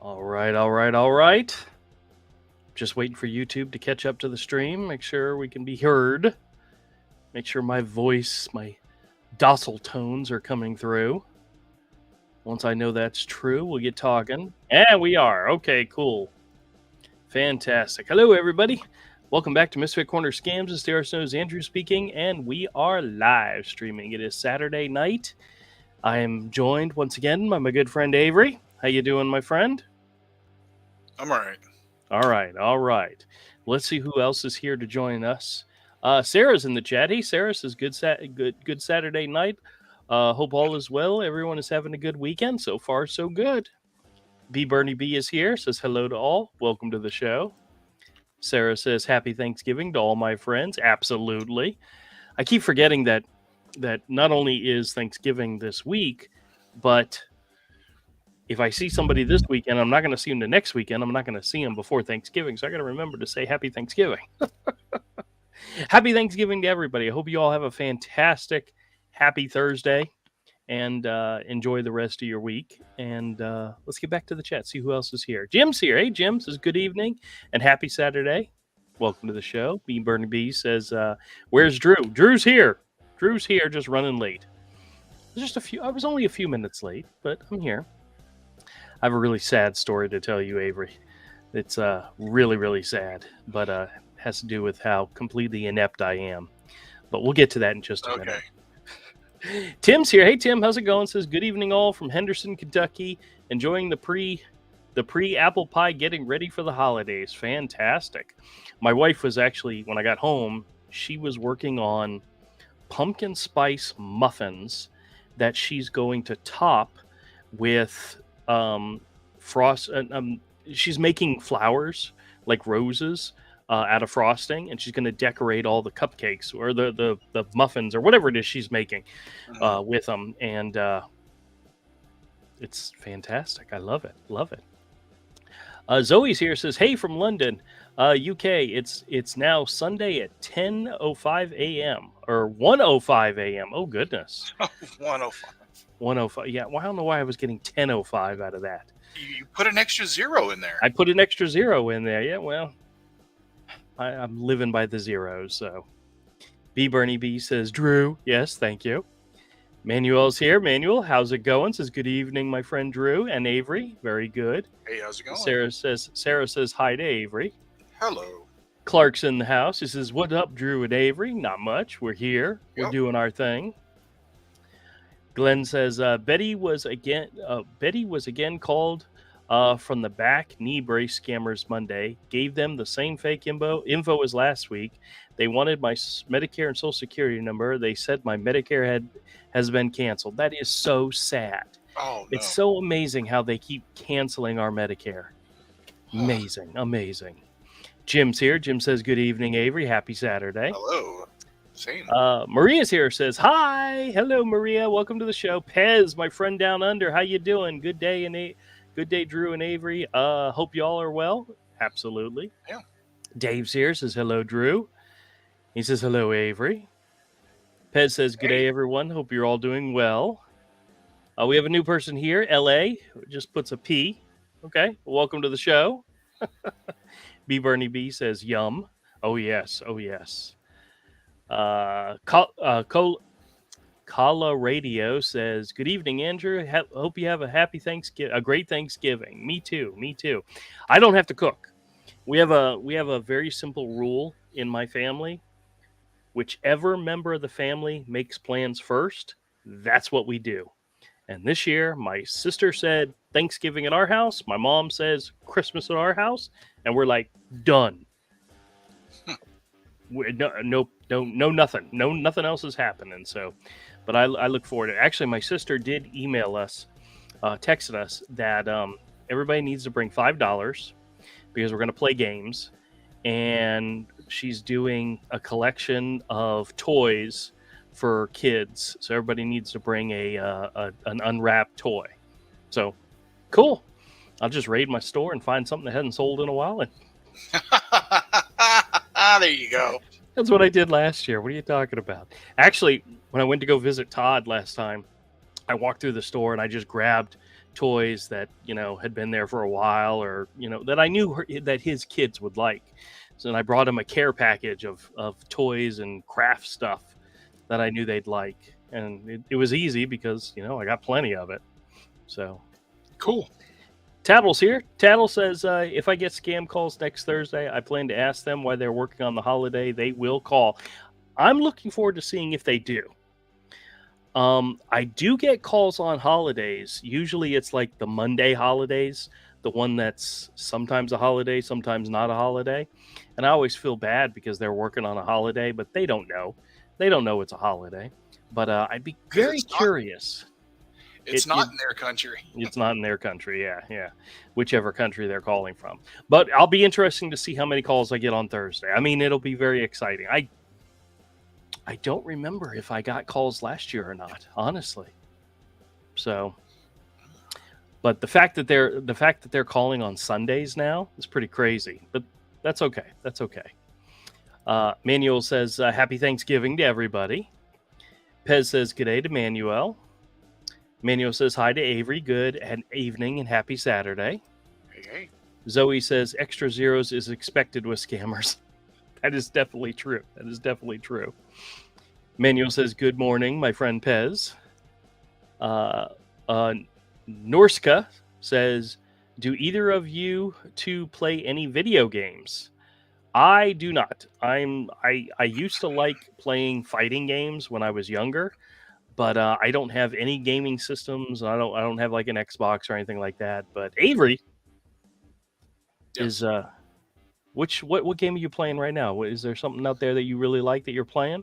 All right. Just waiting for YouTube to catch up to the stream. Make sure we can be heard. Make sure my voice, my docile tones are coming through. Once I know that's true, we'll get talking. And we are. Okay, cool. Fantastic. Hello, everybody. Welcome back to Misfit Corner Scams. It's Darren Snow's Andrew speaking, and we are live streaming. It is Saturday night. I am joined once again by my good friend Avery. How you doing, my friend? I'm all right. All right. Let's see who else is here to join us. Sarah's in the chat. Hey, Sarah says good Saturday night. Hope all is well. Everyone is having a good weekend. So far, so good. Bernie B is here. Says hello to all. Welcome to the show. Sarah says happy Thanksgiving to all my friends. Absolutely. I keep forgetting that not only is Thanksgiving this week, but if I see somebody this weekend, I'm not going to see them the next weekend. I'm not going to see them before Thanksgiving. So I got to remember to say happy Thanksgiving. Happy Thanksgiving to everybody. I hope you all have a fantastic, happy Thursday and enjoy the rest of your week. And let's get back to the chat, see who else is here. Jim's here. Hey, Jim says good evening and happy Saturday. Welcome to the show. Bernie B says, where's Drew? Drew's here. Drew's here, just running late. I was only a few minutes late, but I'm here. I have a really sad story to tell you, Avery. It's really, really sad, but has to do with how completely inept I am. But we'll get to that in just a minute. Tim's here. Hey, Tim, how's it going? Says good evening, all from Henderson, Kentucky. Enjoying the pre apple pie, getting ready for the holidays. Fantastic. My wife was actually, when I got home, she was working on pumpkin spice muffins that she's going to top with frost. She's making flowers like roses out of frosting, and she's going to decorate all the cupcakes or the muffins or whatever it is she's making with them, and it's fantastic. I love it. Zoe's here, says hey from London, UK. It's now Sunday at 10:05 a.m. or 1:05 a.m. Oh goodness. 1:05. Yeah, well, I don't know why I was getting 10:05 out of that. You put an extra zero in there. I put an extra zero in there. Yeah, well, I'm living by the zeros. So, Bernie B says, Drew. Yes, thank you. Manuel's here. Manuel, how's it going? Says good evening, my friend Drew and Avery. Very good. Hey, how's it going? Sarah says hi to Avery. Hello. Clark's in the house. He says, what up, Drew and Avery? Not much. We're here. We're doing our thing. Glenn says Betty was again called from the back knee brace scammers Monday. Gave them the same fake info as last week. They wanted my Medicare and Social Security number. They said my Medicare has been canceled. That is so sad. Oh, no. It's so amazing how they keep canceling our Medicare. Amazing. Jim's here. Jim says good evening, Avery. Happy Saturday. Hello. Same. Maria's here, says hi. Hello, Maria. Welcome to the show. Pez, my friend down under. How you doing? Good day, Drew and Avery. Hope you all are well. Absolutely. Yeah. Dave's here, says hello, Drew. He says hello, Avery. Pez says good day, everyone. Hope you're all doing well. We have a new person here, LA. Just puts a P. Okay. Welcome to the show. Bernie B says yum. Oh yes. Kala Radio says, good evening, Andrew. Hope you have a great Thanksgiving. Me too. I don't have to cook. We have a very simple rule in my family. Whichever member of the family makes plans first, that's what we do. And this year, my sister said Thanksgiving at our house. My mom says Christmas at our house. And we're like, done. No, nothing. Nothing else is happening. So, but I look forward to it. Actually, my sister did email us, texted us that everybody needs to bring $5 because we're going to play games, and she's doing a collection of toys for kids. So everybody needs to bring an unwrapped toy. So, cool. I'll just raid my store and find something that hasn't sold in a while. And there you go. That's what I did last year. What are you talking about? Actually, when I went to go visit Todd last time, I walked through the store and I just grabbed toys that had been there for a while, or that I knew that his kids would like. So then I brought him a care package of toys and craft stuff that I knew they'd like, and it was easy because I got plenty of it. So Cool. Tattle's here. Tattle says, if I get scam calls next Thursday, I plan to ask them why they're working on the holiday. They will call. I'm looking forward to seeing if they do. I do get calls on holidays. Usually it's like the Monday holidays, the one that's sometimes a holiday, sometimes not a holiday. And I always feel bad because they're working on a holiday, but they don't know. They don't know it's a holiday. But I'd be 'Cause very curious. It's not in their country. It's not in their country. Yeah. Whichever country they're calling from. But I'll be interesting to see how many calls I get on Thursday. I mean, it'll be very exciting. I don't remember if I got calls last year or not, honestly. So, but the fact that they're calling on Sundays now is pretty crazy. But that's okay. That's okay. Manuel says, happy Thanksgiving to everybody. Pez says, good day to Manuel. Manuel says, hi to Avery. Good evening and happy Saturday. Hey. Zoe says, extra zeros is expected with scammers. That is definitely true. Manuel says, good morning, my friend Pez. Norska says, do either of you two play any video games? I do not. I used to like playing fighting games when I was younger, but I don't have any gaming systems. I don't have like an Xbox or anything like that. But Avery is what game are you playing right now? Is there something out there that you really like that you're playing?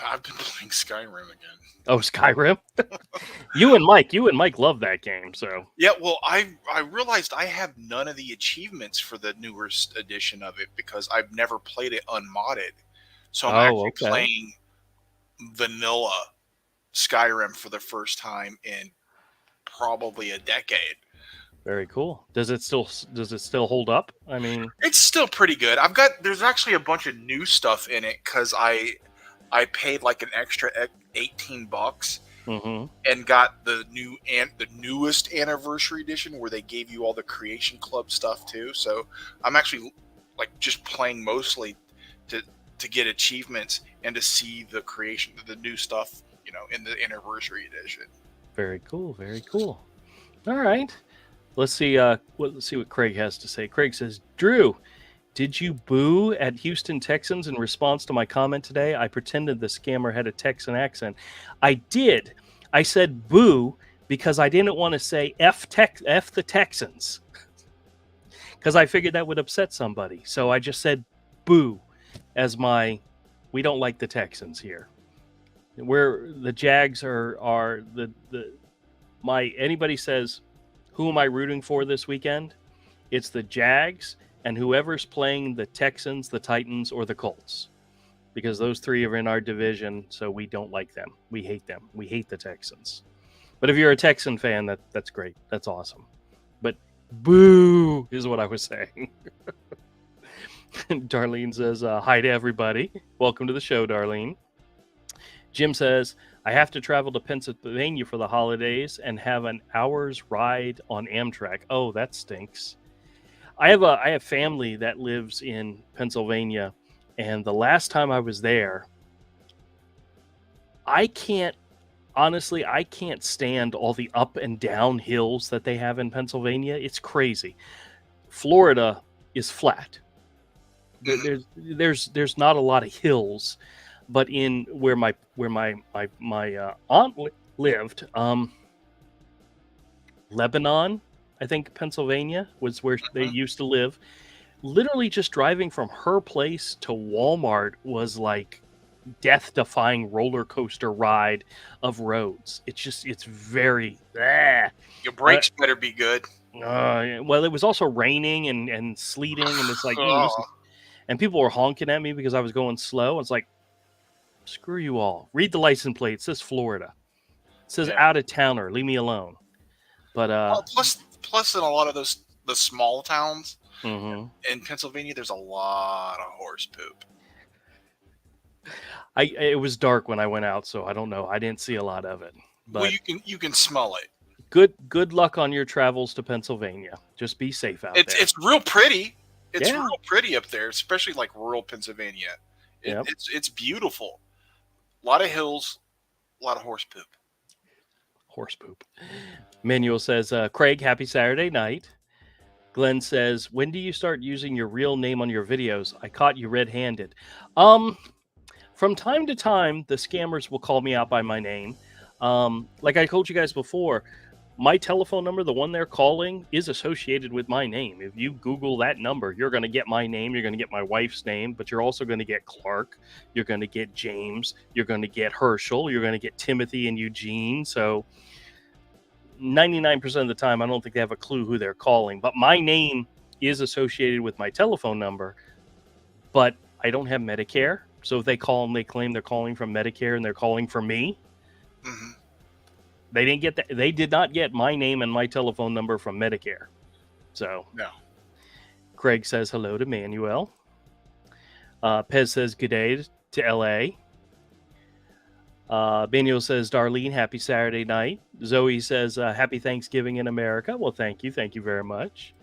I've been playing Skyrim again. Oh, Skyrim. You and Mike love that game. So yeah, well, I realized I have none of the achievements for the newest edition of it because I've never played it unmodded. So I'm actually playing vanilla Skyrim for the first time in probably a decade. Very cool. Does it still hold up? I mean, it's still pretty good. There's actually a bunch of new stuff in it because I paid like an extra $18 and got the newest anniversary edition where they gave you all the Creation Club stuff too. So I'm actually like just playing mostly to get achievements and to see the new stuff, in the anniversary edition. Very cool. Very cool. All right. Let's see. Let's see what Craig has to say. Craig says, Drew, did you boo at Houston Texans in response to my comment today? I pretended the scammer had a Texan accent. I did. I said boo because I didn't want to say F the Texans because I figured that would upset somebody. So I just said boo as we don't like the Texans here. Where the Jags are anybody says, who am I rooting for this weekend? It's the Jags and whoever's playing the Texans, the Titans, or the Colts. Because those three are in our division, so we don't like them. We hate them. We hate the Texans. But if you're a Texan fan, that's great. That's awesome. But boo is what I was saying. Darlene says, hi to everybody. Welcome to the show, Darlene. Jim says, I have to travel to Pennsylvania for the holidays and have an hour's ride on Amtrak. Oh, that stinks. I have family that lives in Pennsylvania, and the last time I was there, I can't stand all the up and down hills that they have in Pennsylvania. It's crazy. Florida is flat. There's not a lot of hills. But in where my aunt lived, Lebanon, I think Pennsylvania was where they used to live. Literally, just driving from her place to Walmart was like death-defying roller coaster ride of roads. It's very. Your brakes better be good. Well, it was also raining and sleeting, and it's like, and people were honking at me because I was going slow. It's like, screw you all. Read the license plate. It says Florida. It says out of towner. Leave me alone. But plus in a lot of the small towns in Pennsylvania, there's a lot of horse poop. It was dark when I went out, so I don't know. I didn't see a lot of it. Well, But you can smell it. good luck on your travels to Pennsylvania. Just be safe out there. It's real pretty. It's Yeah. real pretty up there, especially like rural Pennsylvania. Yep. It's beautiful. A lot of hills, a lot of horse poop. Horse poop. Manuel says, Craig, happy Saturday night. Glenn says, when do you start using your real name on your videos? I caught you red-handed. From time to time, the scammers will call me out by my name. Like I told you guys before, my telephone number, the one they're calling, is associated with my name. If you Google that number, you're going to get my name. You're going to get my wife's name, but you're also going to get Clark. You're going to get James. You're going to get Herschel. You're going to get Timothy and Eugene. So 99% of the time, I don't think they have a clue who they're calling. But my name is associated with my telephone number, but I don't have Medicare. So if they call and they claim they're calling from Medicare and they're calling for me, Mm-hmm. they didn't get that. They did not get my name and my telephone number from Medicare. So no. Craig says hello to Manuel. Pez says good day to LA. Manuel says, Darlene, happy Saturday night. Zoe says, happy Thanksgiving in America. Well, thank you. Thank you very much.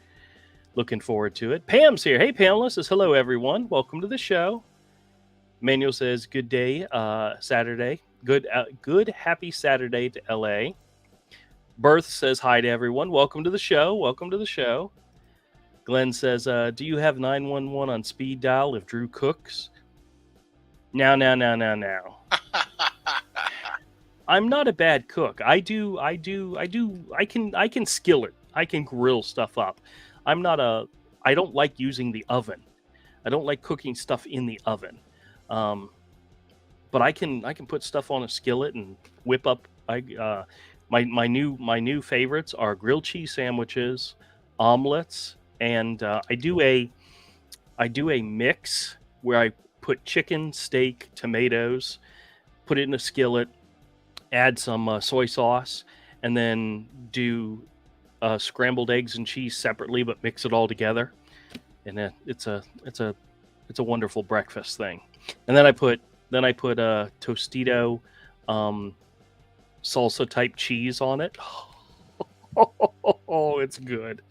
Looking forward to it. Pam's here. Hey, Pamela says, hello, everyone. Welcome to the show. Manuel says, good day, Saturday. Good, happy Saturday to LA. Berth says, hi to everyone. Welcome to the show. Welcome to the show. Glenn says, do you have 911 on speed dial if Drew cooks? Now. I'm not a bad cook. I can skillet. I can grill stuff up. I don't like using the oven. I don't like cooking stuff in the oven. But I can put stuff on a skillet and whip up. My new favorites are grilled cheese sandwiches, omelets, and I do a mix where I put chicken, steak, tomatoes, put it in a skillet, add some soy sauce, and then do scrambled eggs and cheese separately, but mix it all together, and it's a wonderful breakfast thing. And then I put a Tostito salsa type cheese on it. Oh, it's good.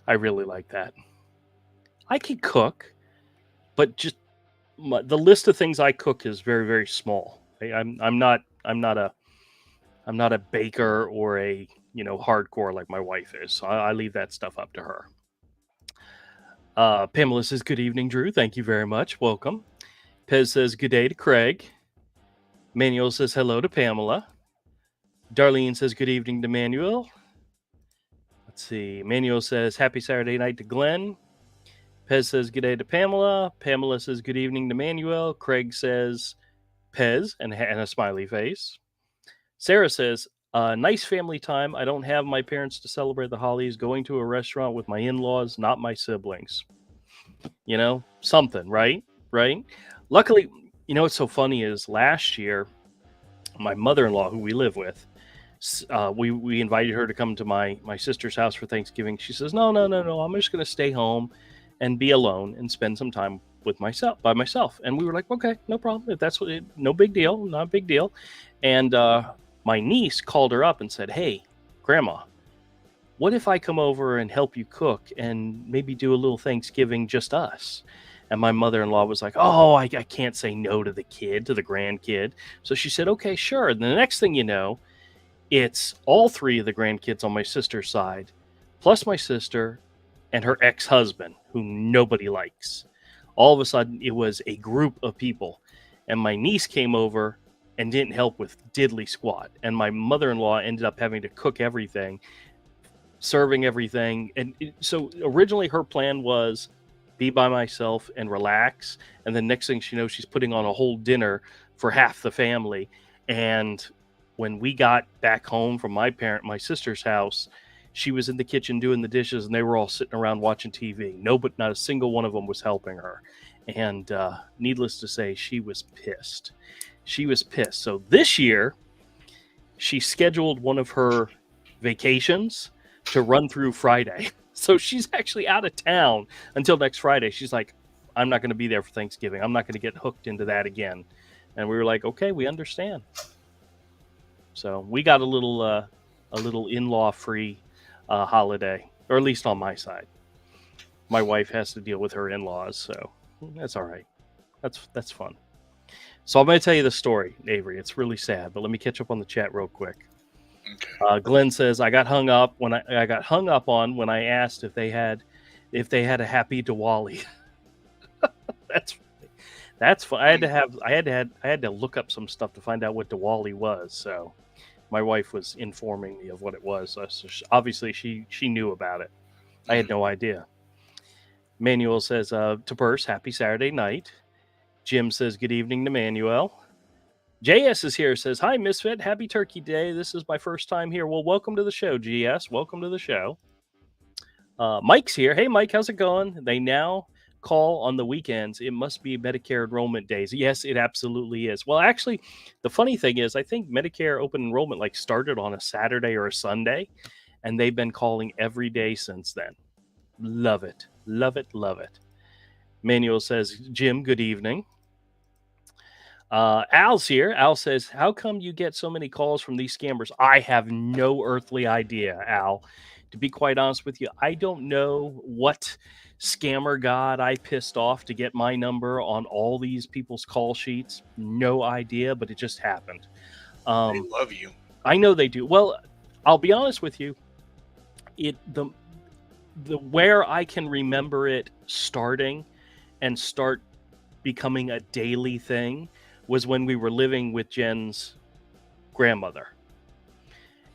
I really like that. I can cook, but just the list of things I cook is very, very small. I'm not a baker or a hardcore like my wife is. So I leave that stuff up to her. Pamela says, good evening, Drew. Thank you very much. Welcome. Pez says, good day to Craig. Manuel says, hello to Pamela. Darlene says, good evening to Manuel. Let's see. Manuel says, happy Saturday night to Glenn. Pez says, good day to Pamela. Pamela says, good evening to Manuel. Craig says, Pez, and a smiley face. Sarah says, nice family time. I don't have my parents to celebrate the holidays. Going to a restaurant with my in-laws, not my siblings. Something, right? Right? Luckily, what's so funny is last year, my mother-in-law, who we live with, we invited her to come to my sister's house for Thanksgiving. She says, no, I'm just going to stay home and be alone and spend some time by myself. And we were like, okay, no problem. If that's no big deal, not a big deal. And my niece called her up and said, hey, Grandma, what if I come over and help you cook and maybe do a little Thanksgiving, just us? And my mother-in-law was like, oh, I can't say no to the grandkid. So she said, okay, sure. And the next thing you know, it's all three of the grandkids on my sister's side, plus my sister and her ex-husband, who nobody likes. All of a sudden, it was a group of people. And my niece came over and didn't help with diddly squat. And my mother-in-law ended up having to cook everything, serving everything. And so originally her plan was be by myself and relax. And then next thing she knows, she's putting on a whole dinner for half the family. And when we got back home from my sister's house, she was in the kitchen doing the dishes and they were all sitting around watching TV. Not a single one of them was helping her. And needless to say, she was pissed. So this year, she scheduled one of her vacations to run through Friday. So she's actually out of town until next Friday. She's like, I'm not going to be there for Thanksgiving. I'm not going to get hooked into that again. And we were like, okay, we understand. So we got a little in-law free holiday, or at least on my side. My wife has to deal with her in-laws, so that's all right. That's fun. So I'm going to tell you the story, Avery. It's really sad, but let me catch up on the chat real quick. Okay. Glenn says I got hung up when I got hung up on when I asked if they had a happy Diwali. That's fun. I had to look up some stuff to find out what Diwali was. So my wife was informing me of what it was. So obviously she knew about it. I had no idea. Manuel says to Burse, happy Saturday night. Jim says good evening to Manuel. JS is here, says, hi, Misfit. Happy Turkey Day. This is my first time here. Well, welcome to the show, GS. Welcome to the show. Mike's here. Hey, Mike, how's it going? They now call on the weekends. It must be Medicare enrollment days. Yes, it absolutely is. Well, actually, the funny thing is, I think Medicare open enrollment started on a Saturday or a Sunday, and they've been calling every day since then. Love it. Love it. Love it. Manuel says, Jim, good evening. Al's here. Al says, how come you get so many calls from these scammers? I have no earthly idea, Al. To be quite honest with you, I don't know what scammer god I pissed off to get my number on all these people's call sheets. No idea, but it just happened. They love you. I know they do. Well, I'll be honest with you. The where I can remember it starting and start becoming a daily thing was when we were living with Jen's grandmother.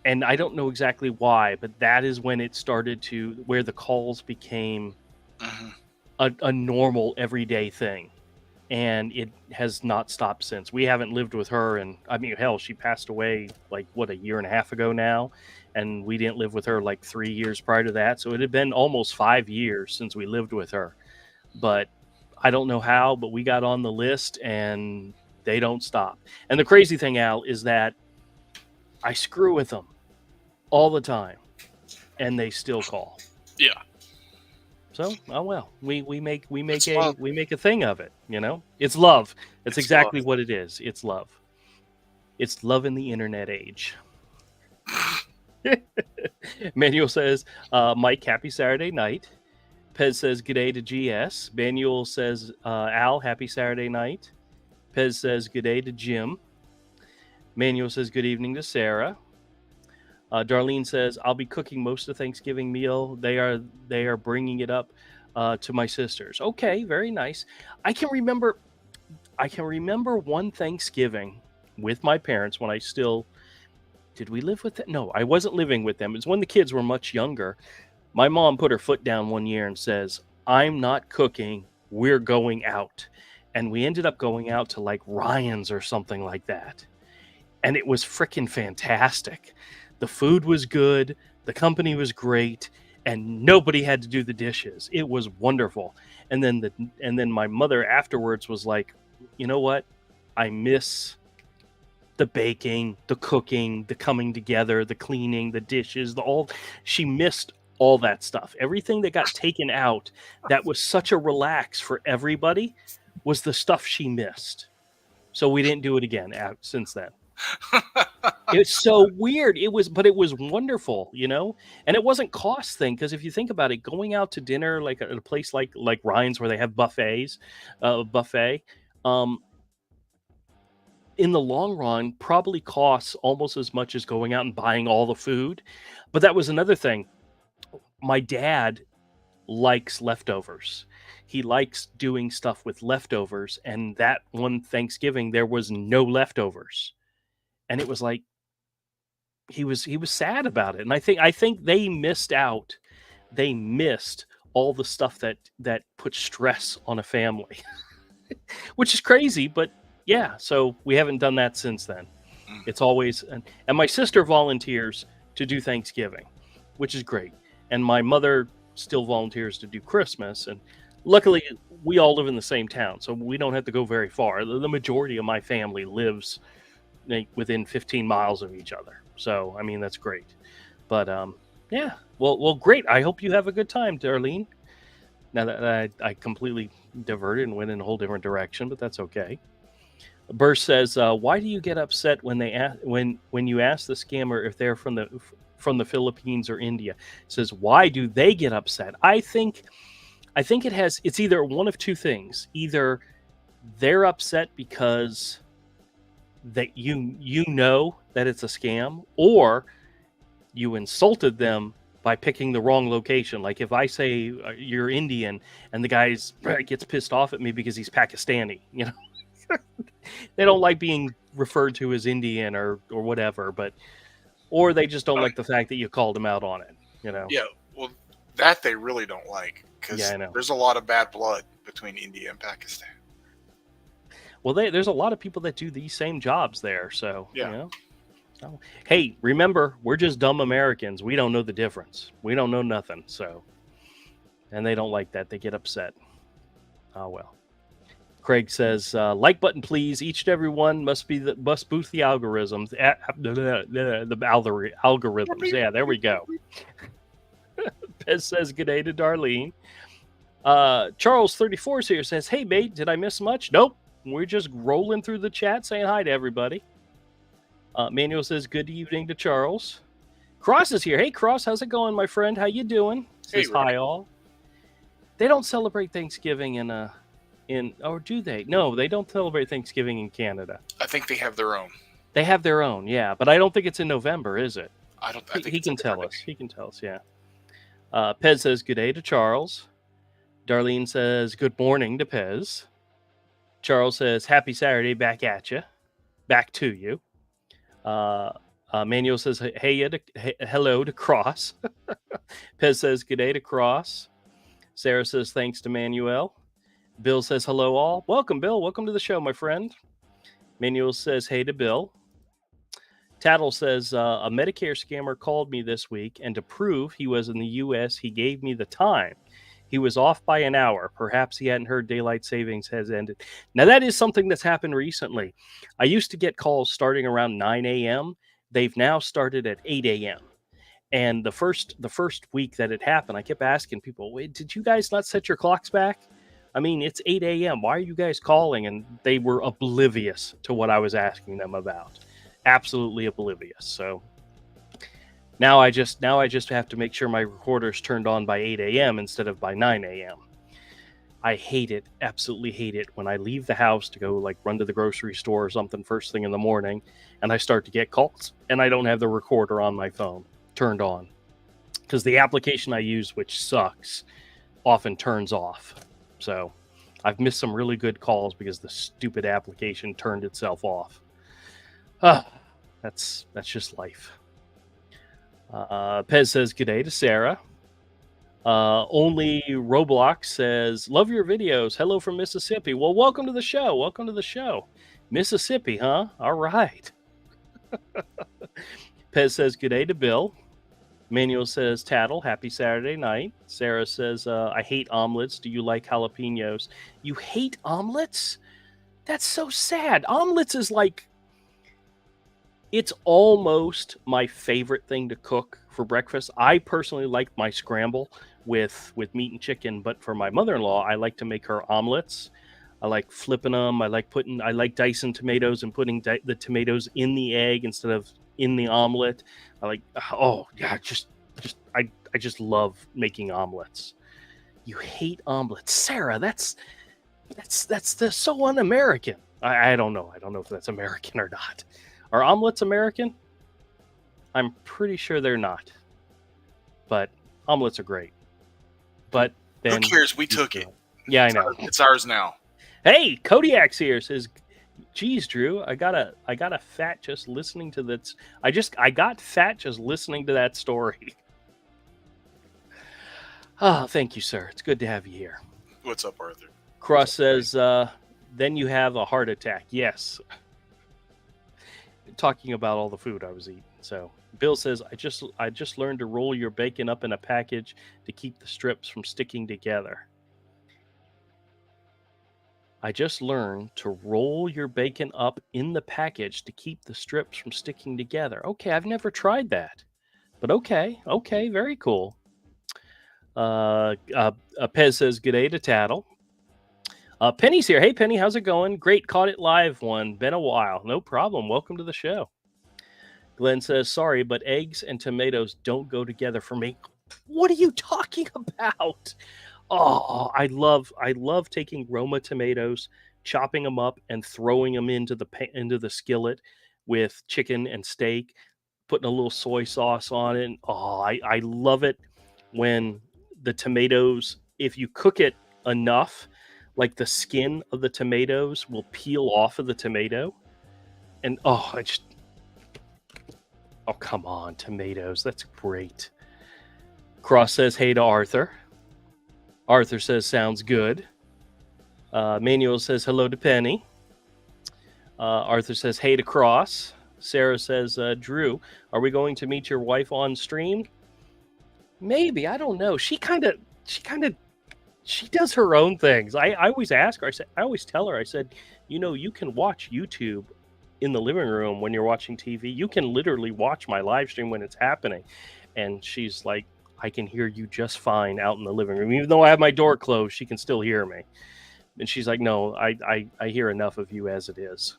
And I don't know exactly why, but that is when it started to, where the calls became a normal everyday thing. And it has not stopped since. We haven't lived with her, and I mean, hell, she passed away a year and a half ago now. And we didn't live with her 3 years prior to that. So it had been almost 5 years since we lived with her. But I don't know how, but we got on the list and they don't stop. And the crazy thing, Al, is that I screw with them all the time and they still call. Yeah. So, oh well, we make a thing of it, you know? It's love. It's exactly love. What it is. It's love. It's love in the internet age. Manuel says, Mike, happy Saturday night. Pez says, good day to GS. Manuel says, Al, happy Saturday night. Pez says, good day to Jim. Manuel says, good evening to Sarah. Darlene says, I'll be cooking most of the Thanksgiving meal. They are bringing it up to my sisters. Okay, very nice. I can remember one Thanksgiving with my parents when I still... Did we live with them? No, I wasn't living with them. It's when the kids were much younger. My mom put her foot down one year and says, I'm not cooking. We're going out. And we ended up going out to Ryan's or something like that. And it was freaking fantastic. The food was good. The company was great. And nobody had to do the dishes. It was wonderful. And then my mother afterwards was like, you know what? I miss the baking, the cooking, the coming together, the cleaning, the dishes, she missed all that stuff. Everything that got taken out that was such a relax for everybody was the stuff she missed. So we didn't do it again since then. It's so weird. It was wonderful, you know? And it wasn't cost thing, because if you think about it, going out to dinner at a place like Ryan's where they have buffet, in the long run probably costs almost as much as going out and buying all the food. But that was another thing. My dad likes leftovers. He likes doing stuff with leftovers. And that one Thanksgiving, there was no leftovers. And it was he was sad about it. And I think they missed out. They missed all the stuff that put stress on a family, which is crazy, but yeah, so we haven't done that since then. It's always... And my sister volunteers to do Thanksgiving, which is great. And my mother still volunteers to do Christmas. And luckily, we all live in the same town, so we don't have to go very far. The majority of my family lives within 15 miles of each other. So, I mean, that's great. But, yeah. Well, great. I hope you have a good time, Darlene. Now that I completely diverted and went in a whole different direction, but that's okay. Burst says, "Why do you get upset when they when you ask the scammer if they're from the Philippines or India?" Says, "Why do they get upset?" I think it's either one of two things. Either they're upset because that you know that it's a scam, or you insulted them by picking the wrong location. Like if I say you're Indian and the guy's gets pissed off at me because he's Pakistani, they don't like being referred to as Indian or whatever, or they just don't like the fact that you called them out on it. Yeah, well, that they really don't like, because Yeah, I know. there's a lot of bad blood between India and Pakistan. Well, there's a lot of people that do these same jobs there, so Yeah. Oh. Hey, remember, we're just dumb Americans. We don't know the difference. We don't know nothing. So, and they don't like that. They get upset. Oh well. Craig says, "Like button, please. Each and every one must boost the algorithms. The algorithms. Yeah, there we go." Pez says, "Good day to Darlene." Charles 34 here says, "Hey mate, did I miss much?" Nope. We're just rolling through the chat saying hi to everybody. Manuel says, "Good evening to Charles." Cross is here. Hey, Cross, how's it going, my friend? How you doing? Says Hey, hi, all. They don't celebrate Thanksgiving or do they? No, they don't celebrate Thanksgiving in Canada. I think they have their own. They have their own, yeah, but I don't think it's in November, is it? I think he can tell us. He can tell us, yeah. Pez says, "Good day to Charles." Darlene says, "Good morning to Pez." Charles says, "Happy Saturday, back at you. Back to you." Manuel says, hello to Cross. Pez says, "Good day to Cross." Sarah says, "Thanks to Manuel." Bill says, "Hello all." Welcome, Bill. Welcome to the show, my friend. Manuel says, "Hey to Bill." Tattle says, "A Medicare scammer called me this week, and to prove he was in the U.S., he gave me the time. He was off by an hour. Perhaps he hadn't heard daylight savings has ended." Now, that is something that's happened recently. I used to get calls starting around 9 a.m. They've now started at 8 a.m. And the first week that it happened, I kept asking people, "Wait, did you guys not set your clocks back? I mean, it's 8 a.m. Why are you guys calling?" And they were oblivious to what I was asking them about. Absolutely oblivious. So now I just have to make sure my recorder's turned on by 8 a.m. instead of by 9 a.m. I hate it, absolutely hate it, when I leave the house to go like run to the grocery store or something first thing in the morning, and I start to get calls, and I don't have the recorder on my phone turned on, because the application I use, which sucks, often turns off. So I've missed some really good calls because the stupid application turned itself off. That's just life. Pez says, "Good day to Sarah." Only Roblox says, "Love your videos. Hello from Mississippi." Well, welcome to the show. Welcome to the show. Mississippi, huh? All right. Pez says, "Good day to Bill." Manuel says, "Tattle, happy Saturday night." Sarah says, "I hate omelets. Do you like jalapenos?" You hate omelets? That's so sad. Omelets is like, it's almost my favorite thing to cook for breakfast. I personally like my scramble with meat and chicken, but for my mother-in-law, I like to make her omelets. I like flipping them. I like dicing tomatoes and putting the tomatoes in the egg instead of in the omelet. I like, oh yeah, I just love making omelets. You hate omelets, Sarah? That's so un-American. I don't know. I don't know if that's American or not. Are omelets American? I'm pretty sure they're not. But omelets are great. But then, who cares? We took it. Yeah, I know. It's ours now. Hey, Kodiak's here. Says, "Geez, Drew, I got a fat just listening to this. I got fat just listening to that story." Oh, thank you, sir. It's good to have you here. What's up, Arthur? Cross says, "Then you have a heart attack." Yes. Talking about all the food I was eating. So Bill says, I just learned to roll your bacon up in a package to keep the strips from sticking together. I just learned to roll your bacon up in the package to keep the strips from sticking together. Okay, I've never tried that, but okay, very cool. Pez says, "Good day to Tattle." Penny's here. Hey, Penny, how's it going? Great, caught it live one. Been a while. No problem. Welcome to the show. Glenn says, sorry, but eggs and tomatoes don't go together for me. What are you talking about? Oh, I love taking Roma tomatoes, chopping them up, and throwing them into the skillet with chicken and steak, putting a little soy sauce on it. Oh, I love it when the tomatoes, if you cook it enough, like the skin of the tomatoes will peel off of the tomato. And oh come on, tomatoes. That's great. Cross says hey to Arthur. Arthur says sounds good. Manuel says hello to Penny. Arthur says hey to Cross. Sarah says, Drew, are we going to meet your wife on stream? Maybe, I don't know. She does her own things. I always ask her, I always tell her, I said, you can watch YouTube in the living room when you're watching TV. You can literally watch my live stream when it's happening. And she's like, I can hear you just fine out in the living room. Even though I have my door closed, she can still hear me. And she's like, no, I hear enough of you as it is.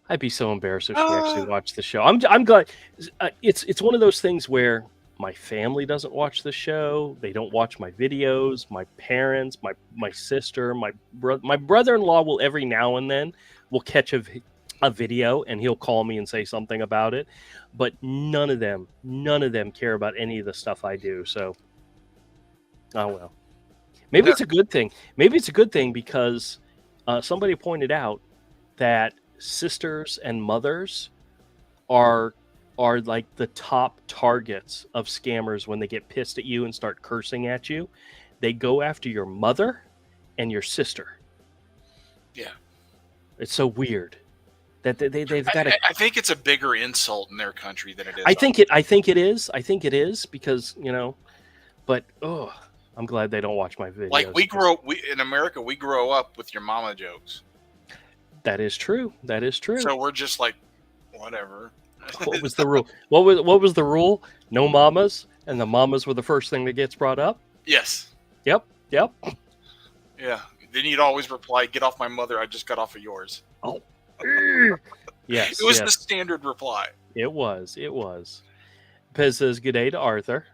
I'd be so embarrassed if she actually watched the show. I'm glad. It's one of those things where my family doesn't watch the show. They don't watch my videos. My parents, my sister, my brother-in-law will every now and then will catch a video and he'll call me and say something about it. But none of them care about any of the stuff I do. So, oh well. Maybe it's a good thing. Maybe it's a good thing because somebody pointed out that sisters and mothers are like the top targets of scammers when they get pissed at you and start cursing at you. They go after your mother and your sister. Yeah. It's so weird that they've got to. I think it's a bigger insult in their country than it is. I think it is because, but I'm glad they don't watch my videos. Like in America, we grow up with your mama jokes. That is true. So we're just like, whatever. What was the rule? What was the rule? No mamas, and the mamas were the first thing that gets brought up. Yes. Yep. Yeah. Then you'd always reply, "Get off my mother! I just got off of yours." Oh. Yes. It was the standard reply. It was. Pez says good day to Arthur.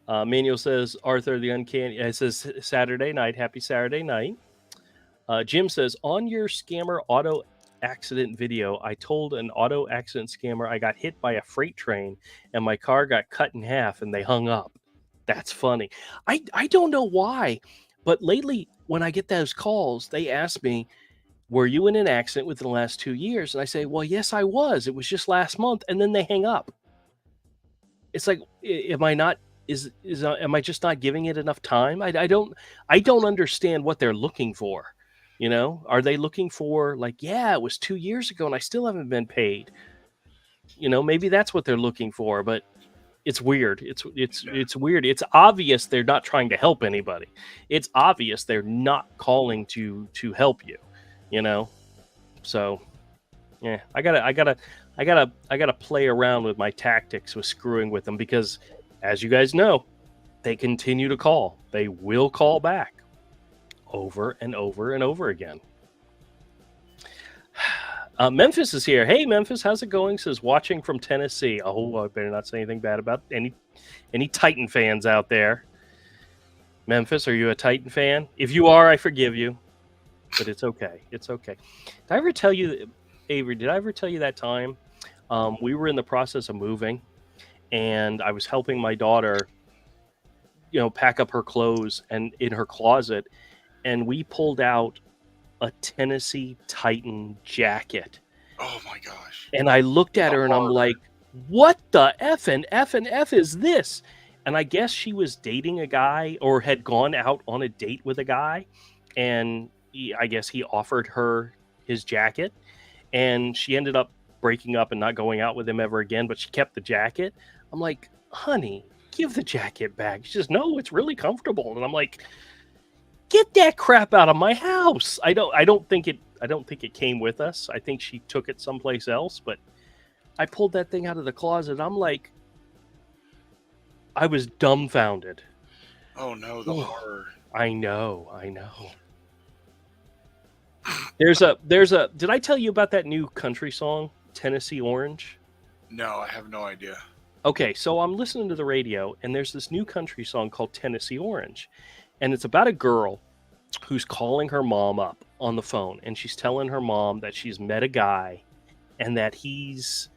Manuel says Arthur the Uncanny. It says Saturday night. Happy Saturday night. Jim says, on your scammer auto accident video, I told an auto accident scammer I got hit by a freight train and my car got cut in half and they hung up. That's funny. I don't know why, but lately when I get those calls, they ask me, were you in an accident within the last 2 years? And I say, well, yes, I was. It was just last month. And then they hang up. It's like, am I just not giving it enough time? I don't understand what they're looking for. Are they looking for like, yeah, it was 2 years ago and I still haven't been paid? Maybe that's what they're looking for, but it's weird. It's weird. It's obvious they're not trying to help anybody. It's obvious they're not calling to help you, So, yeah, I gotta play around with my tactics with screwing with them because, as you guys know, they continue to call. They will call back. Over and over and over again. Memphis is here. Hey, Memphis, how's it going? Says watching from Tennessee. Oh, I better not say anything bad about any Titan fans out there. Memphis, are you a Titan fan? If you are, I forgive you, but it's okay. It's okay. Did I ever tell you, Avery? Did I ever tell you that time we were in the process of moving, and I was helping my daughter, pack up her clothes and in her closet. And we pulled out a Tennessee Titan jacket. Oh my gosh. And I looked at her and I'm like, what the F and F is this? And I guess she was dating a guy or had gone out on a date with a guy. And I guess he offered her his jacket. And she ended up breaking up and not going out with him ever again. But she kept the jacket. I'm like, honey, give the jacket back. She says, no, it's really comfortable. And I'm like, get that crap out of my house. I don't think it came with us. I think she took it someplace else, but I pulled that thing out of the closet. I'm like, I was dumbfounded. Oh no, the horror. I know. There's a. Did I tell you about that new country song, Tennessee Orange? No, I have no idea. Okay, so I'm listening to the radio, and there's this new country song called Tennessee Orange, and it's about a girl who's calling her mom up on the phone, and she's telling her mom that she's met a guy, and that he's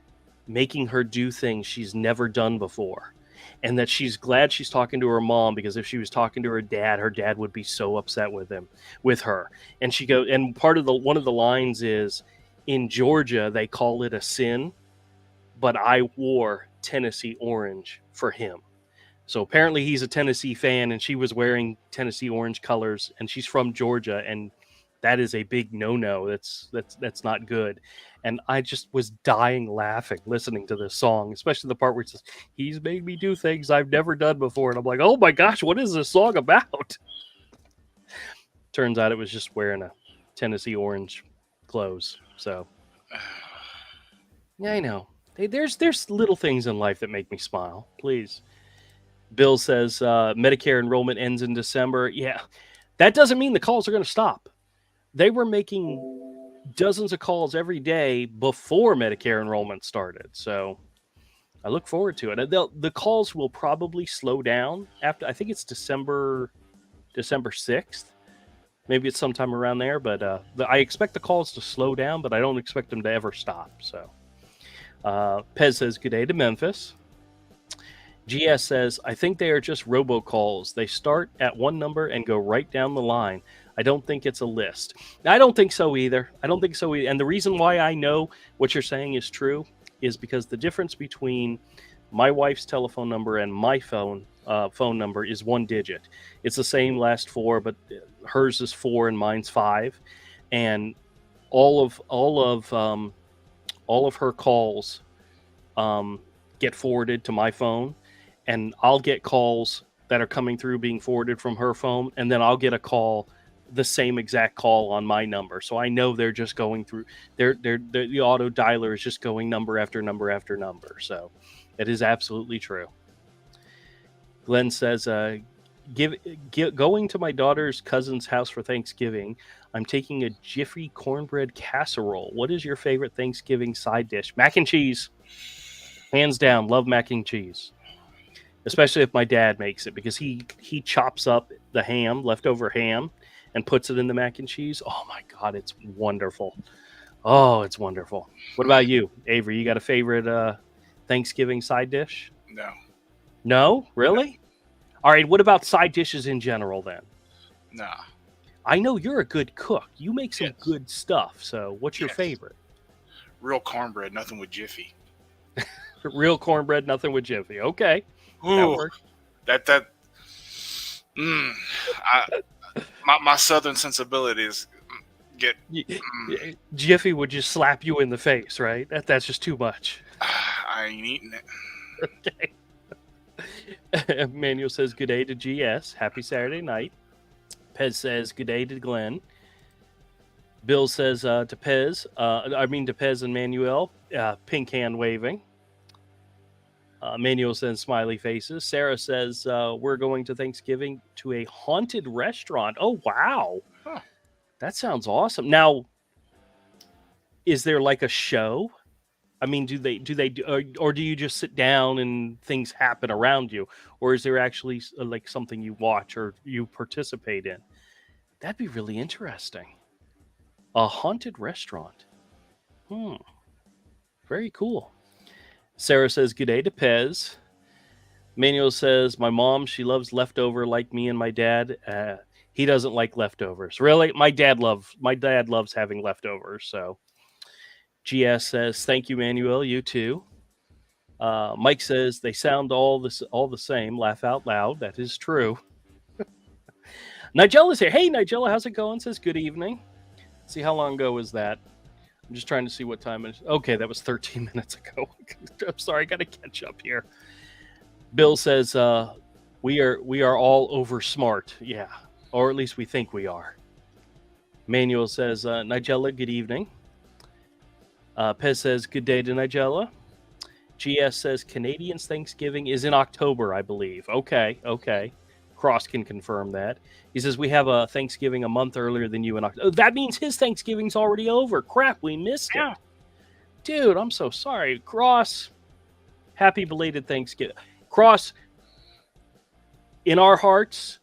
making her do things she's never done before, and that she's glad she's talking to her mom, because if she was talking to her dad would be so upset with her. And she go, and one of the lines is, in Georgia they call it a sin, but I wore Tennessee orange for him. So apparently he's a Tennessee fan, and she was wearing Tennessee orange colors, and she's from Georgia, and that is a big no-no. That's not good. And I just was dying laughing listening to this song, especially the part where it says, he's made me do things I've never done before. And I'm like, oh my gosh, what is this song about? Turns out it was just wearing a Tennessee orange clothes. So yeah, I know. There's little things in life that make me smile. Please. Bill says Medicare enrollment ends in December. Yeah, that doesn't mean the calls are going to stop. They were making dozens of calls every day before Medicare enrollment started. So I look forward to it. The calls will probably slow down after, I think it's December 6th. Maybe it's sometime around there. But I expect the calls to slow down, but I don't expect them to ever stop. So Pez says, good day to Memphis. GS says, I think they are just robocalls. They start at one number and go right down the line. I don't think it's a list. I don't think so either. And the reason why I know what you're saying is true is because the difference between my wife's telephone number and my phone number is one digit. It's the same last four, but hers is 4 and mine's 5. And all of her calls get forwarded to my phone. And I'll get calls that are coming through being forwarded from her phone, and then I'll get a call, the same exact call on my number. So I know they're just going through. The auto dialer is just going number after number after number. So it is absolutely true. Glenn says, going to my daughter's cousin's house for Thanksgiving. I'm taking a Jiffy cornbread casserole. What is your favorite Thanksgiving side dish? Mac and cheese. Hands down, love mac and cheese. Especially if my dad makes it, because he chops up the leftover ham, and puts it in the mac and cheese. Oh my God, it's wonderful. Oh, it's wonderful. What about you, Avery? You got a favorite Thanksgiving side dish? No. No? Really? No. All right, what about side dishes in general then? Nah. I know you're a good cook. You make some good stuff. So what's your favorite? Real cornbread, nothing with Jiffy. Real cornbread, nothing with Jiffy. Okay. Ooh, my southern sensibilities get. Jiffy would just slap you in the face, right? That's just too much. I ain't eating it. Okay. Manuel says, good day to GS. Happy Saturday night. Pez says, good day to Glenn. Bill says to Pez and Manuel, pink hand waving. Manuel sends smiley faces. Sarah says, we're going to Thanksgiving to a haunted restaurant. Oh, wow. Huh. That sounds awesome. Now, is there like a show? I mean, or do you just sit down and things happen around you? Or is there actually like something you watch or you participate in? That'd be really interesting. A haunted restaurant. Very cool. Sarah says, good day to Pez. Manuel says, my mom, she loves leftover like me and my dad. He doesn't like leftovers. Really? My dad loves having leftovers. So GS says, thank you, Manuel. You too. Mike says, they sound all the same. Laugh out loud. That is true. Nigella's here. Hey, Nigella, how's it going? Says, good evening. Let's see, how long ago was that? I'm just trying to see what time it is. Okay, that was 13 minutes ago. I'm sorry, I got to catch up here. Bill says, we are all over smart. Yeah, or at least we think we are. Manuel says, Nigella, good evening. Pez says, good day to Nigella. GS says, Canadians' Thanksgiving is in October, I believe. Okay. Cross can confirm that. He says, we have a Thanksgiving a month earlier than you in October. Oh, that means his Thanksgiving's already over. Crap, we missed it. Dude, I'm so sorry. Cross, happy belated Thanksgiving. Cross, in our hearts,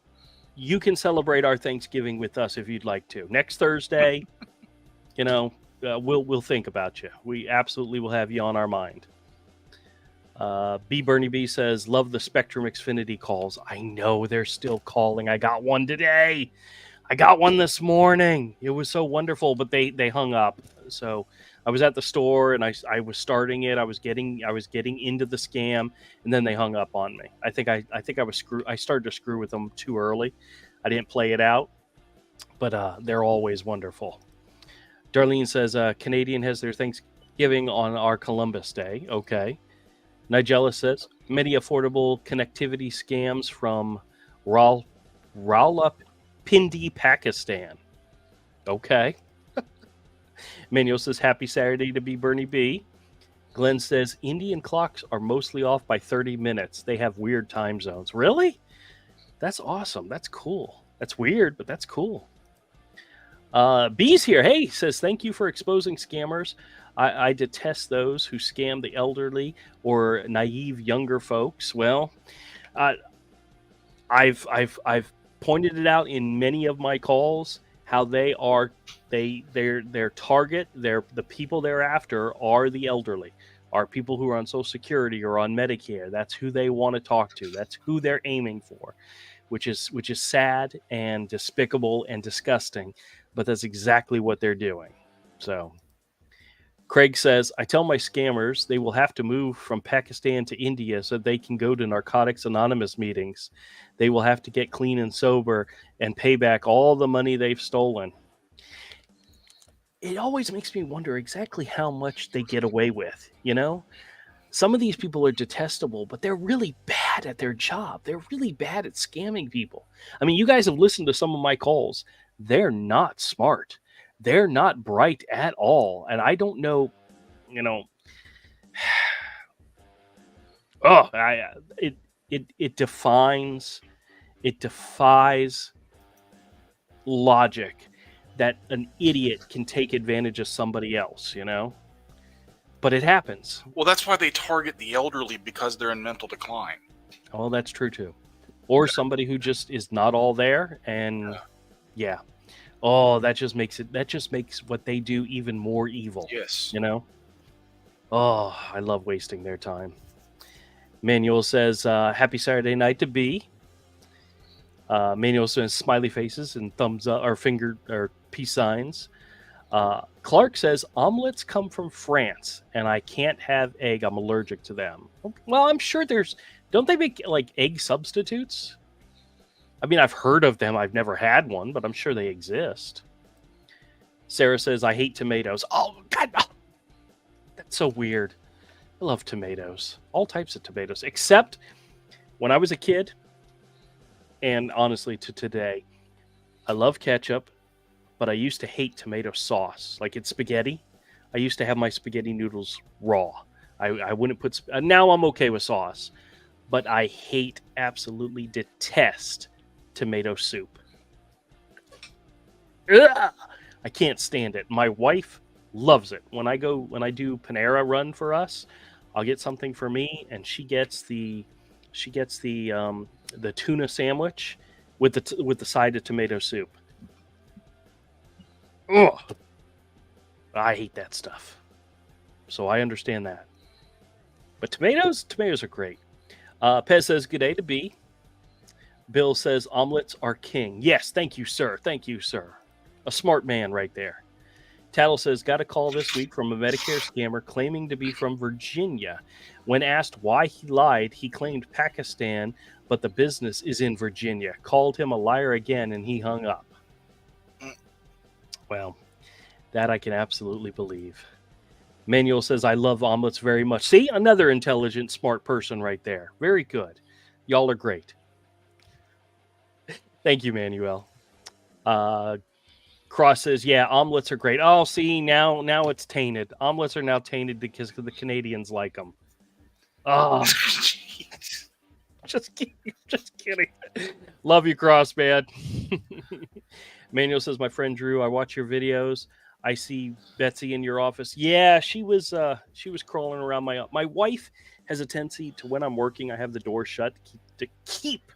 you can celebrate our Thanksgiving with us if you'd like to. Next Thursday, we'll think about you. We absolutely will have you on our mind. B. Bernie B says, love the Spectrum Xfinity calls. I know they're still calling. I got one today. I got one this morning. It was so wonderful, but they hung up. So I was at the store and I was starting it. I was getting into the scam, and then they hung up on me. I think I started to screw with them too early. I didn't play it out, but they're always wonderful. Darlene says, Canadian has their Thanksgiving on our Columbus Day. Okay. Nigella says, many affordable connectivity scams from Rawalpindi, Pakistan. Okay. Manuel says, happy Saturday to be Bernie B. Glenn says, Indian clocks are mostly off by 30 minutes. They have weird time zones. Really? That's awesome. That's cool. That's weird, but that's cool. B's here. Hey, says, thank you for exposing scammers. I detest those who scam the elderly or naive younger folks. Well, I've pointed it out in many of my calls how their target, the people they're after are the elderly, are people who are on Social Security or on Medicare. That's who they want to talk to. That's who they're aiming for, which is sad and despicable and disgusting, but that's exactly what they're doing. So Craig says, I tell my scammers they will have to move from Pakistan to India so they can go to Narcotics Anonymous meetings. They will have to get clean and sober and pay back all the money they've stolen. It always makes me wonder exactly how much they get away with, Some of these people are detestable, but they're really bad at their job. They're really bad at scamming people. I mean, you guys have listened to some of my calls. They're not smart. They're not bright at all. And I don't know, it defies logic that an idiot can take advantage of somebody else, But it happens. Well, that's why they target the elderly, because they're in mental decline. Oh, that's true too. Or somebody who just is not all there, and yeah. Oh, that just makes what they do even more evil. Yes. Oh, I love wasting their time. Manuel says, happy Saturday night to B. Manuel says smiley faces and thumbs up or finger or peace signs. Clark says omelets come from France and I can't have egg. I'm allergic to them. Well, I'm sure don't they make like egg substitutes? I mean, I've heard of them. I've never had one, but I'm sure they exist. Sarah says, I hate tomatoes. Oh, God. Oh, that's so weird. I love tomatoes. All types of tomatoes. Except when I was a kid, and honestly to today, I love ketchup, but I used to hate tomato sauce. Like it's spaghetti. I used to have my spaghetti noodles raw. I wouldn't put... now I'm okay with sauce. But I absolutely detest tomato soup. Ugh! I can't stand it. My wife loves it. When I do Panera run for us, I'll get something for me, and she gets the tuna sandwich with the side of tomato soup. Ugh. I hate that stuff. So I understand that. But tomatoes are great. Pez says, good day to B. Bill says, omelets are king. Yes, thank you, sir. Thank you, sir. A smart man right there. Tattle says, got a call this week from a Medicare scammer claiming to be from Virginia. When asked why he lied, he claimed Pakistan, but the business is in Virginia. Called him a liar again, and he hung up. Well, that I can absolutely believe. Manuel says, I love omelets very much. See, another intelligent, smart person right there. Very good. Y'all are great. Thank you, Manuel. Cross says, yeah, omelets are great. Oh, see, now it's tainted. Omelets are now tainted because the Canadians like them. Oh, just kidding. Love you, Cross, man. Manuel says, my friend Drew, I watch your videos. I see Betsy in your office. Yeah, she was crawling around my wife has a tendency to, when I'm working, I have the door shut to keep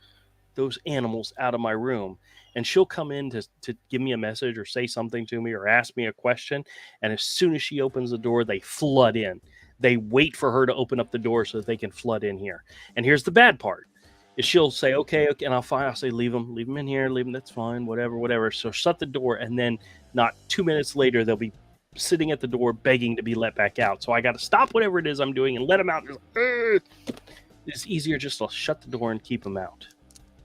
those animals out of my room. And she'll come in to give me a message or say something to me or ask me a question. And as soon as she opens the door, they flood in. They wait for her to open up the door so that they can flood in here. And here's the bad part. Is she'll say, okay, and I'll say, leave them in here, leave them, that's fine, whatever. So shut the door, and then not 2 minutes later, they'll be sitting at the door begging to be let back out. So I got to stop whatever it is I'm doing and let them out. It's easier just to shut the door and keep them out.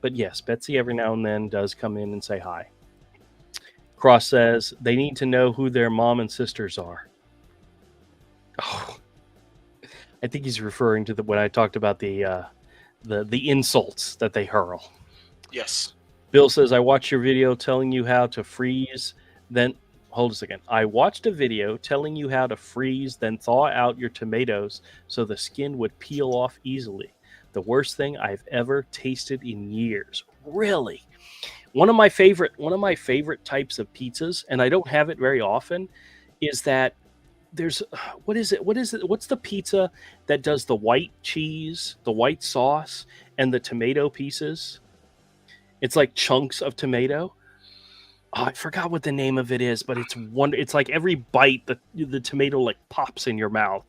But yes, Betsy every now and then does come in and say hi. Cross says, they need to know who their mom and sisters are. Oh, I think he's referring to when I talked about the insults that they hurl. Yes. Bill says, I watched your video telling you how to freeze, then hold a second. I watched a video telling you how to freeze, then thaw out your tomatoes so the skin would peel off easily. The worst thing I've ever tasted in years. Really? One of my favorite types of pizzas, and I don't have it very often, is that there's what's the pizza that does the white cheese, the white sauce, and the tomato pieces? It's like chunks of tomato. Oh, I forgot what the name of it is, but it's like every bite the tomato like pops in your mouth.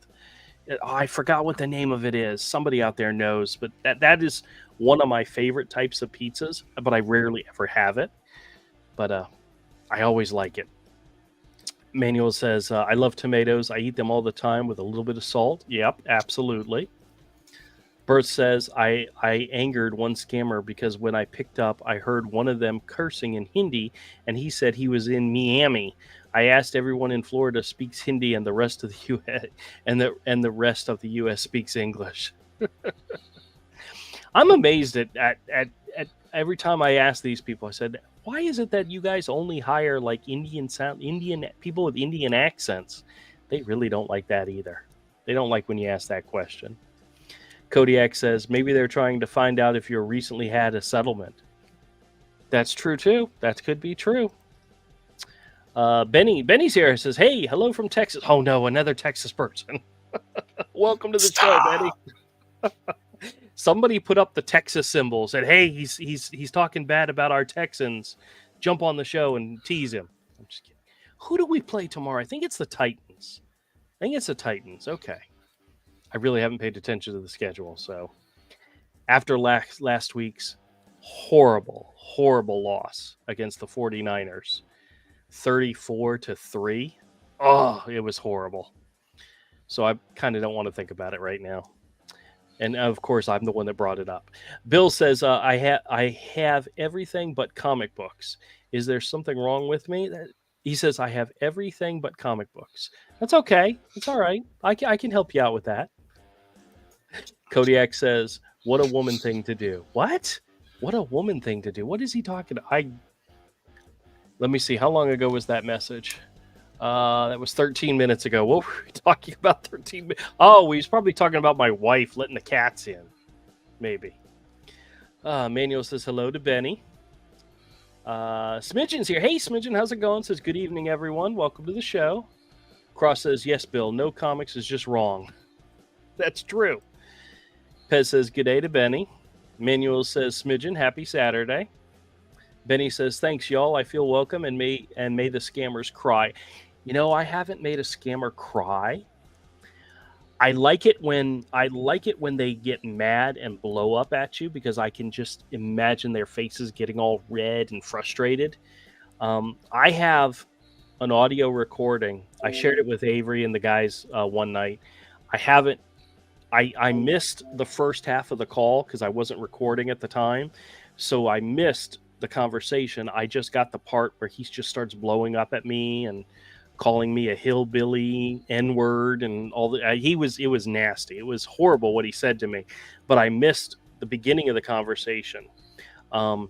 I forgot what the name of it is. Somebody out there knows, but that is one of my favorite types of pizzas, but I rarely ever have it. But I always like it. Manuel says, I love tomatoes. I eat them all the time with a little bit of salt. Yep, absolutely. Bert says, I angered one scammer because when I picked up, I heard one of them cursing in Hindi, and he said he was in Miami. I asked everyone in Florida speaks Hindi, and the rest of the U.S. and the rest of the U.S. speaks English. I'm amazed at every time I ask these people. I said, why is it that you guys only hire like Indian people with Indian accents? They really don't like that either. They don't like when you ask that question. Kodiak says, maybe they're trying to find out if you recently had a settlement. That's true too. That could be true. Benny's here. Says, hey, hello from Texas. Oh no, another Texas person. Welcome to the show, Benny. Somebody put up the Texas symbol, said, hey, he's talking bad about our Texans. Jump on the show and tease him. I'm just kidding. Who do we play tomorrow? I think it's the Titans. Okay. I really haven't paid attention to the schedule. So after last week's horrible loss against the 49ers, 34-3. Oh, it was horrible. So I kind of don't want to think about it right now. And of course, I'm the one that brought it up. Bill says, I have everything but comic books. Is there something wrong with me? He says, I have everything but comic books. That's okay. It's all right. I can help you out with that. Kodiak says, what a woman thing to do. What? What a woman thing to do. What is he talking about? Let me see. How long ago was that message? That was 13 minutes ago. What were we talking about 13 minutes? Oh, he's probably talking about my wife letting the cats in. Maybe. Manuel says hello to Benny. Smidgen's here. Hey, Smidgen, how's it going? Says good evening, everyone. Welcome to the show. Cross says, yes, Bill, no comics is just wrong. That's true. Pez says, good day to Benny. Manuel says, Smidgen, happy Saturday. Benny says, thanks, y'all. I feel welcome and may the scammers cry. You know, I haven't made a scammer cry. I like it when they get mad and blow up at you because I can just imagine their faces getting all red and frustrated. I have an audio recording. I shared it with Avery and the guys one night. I missed the first half of the call because I wasn't recording at the time. So I missed the conversation. I just got the part where he just starts blowing up at me and calling me a hillbilly, N-word, and all that. It was nasty. It was horrible what he said to me, but I missed the beginning of the conversation. I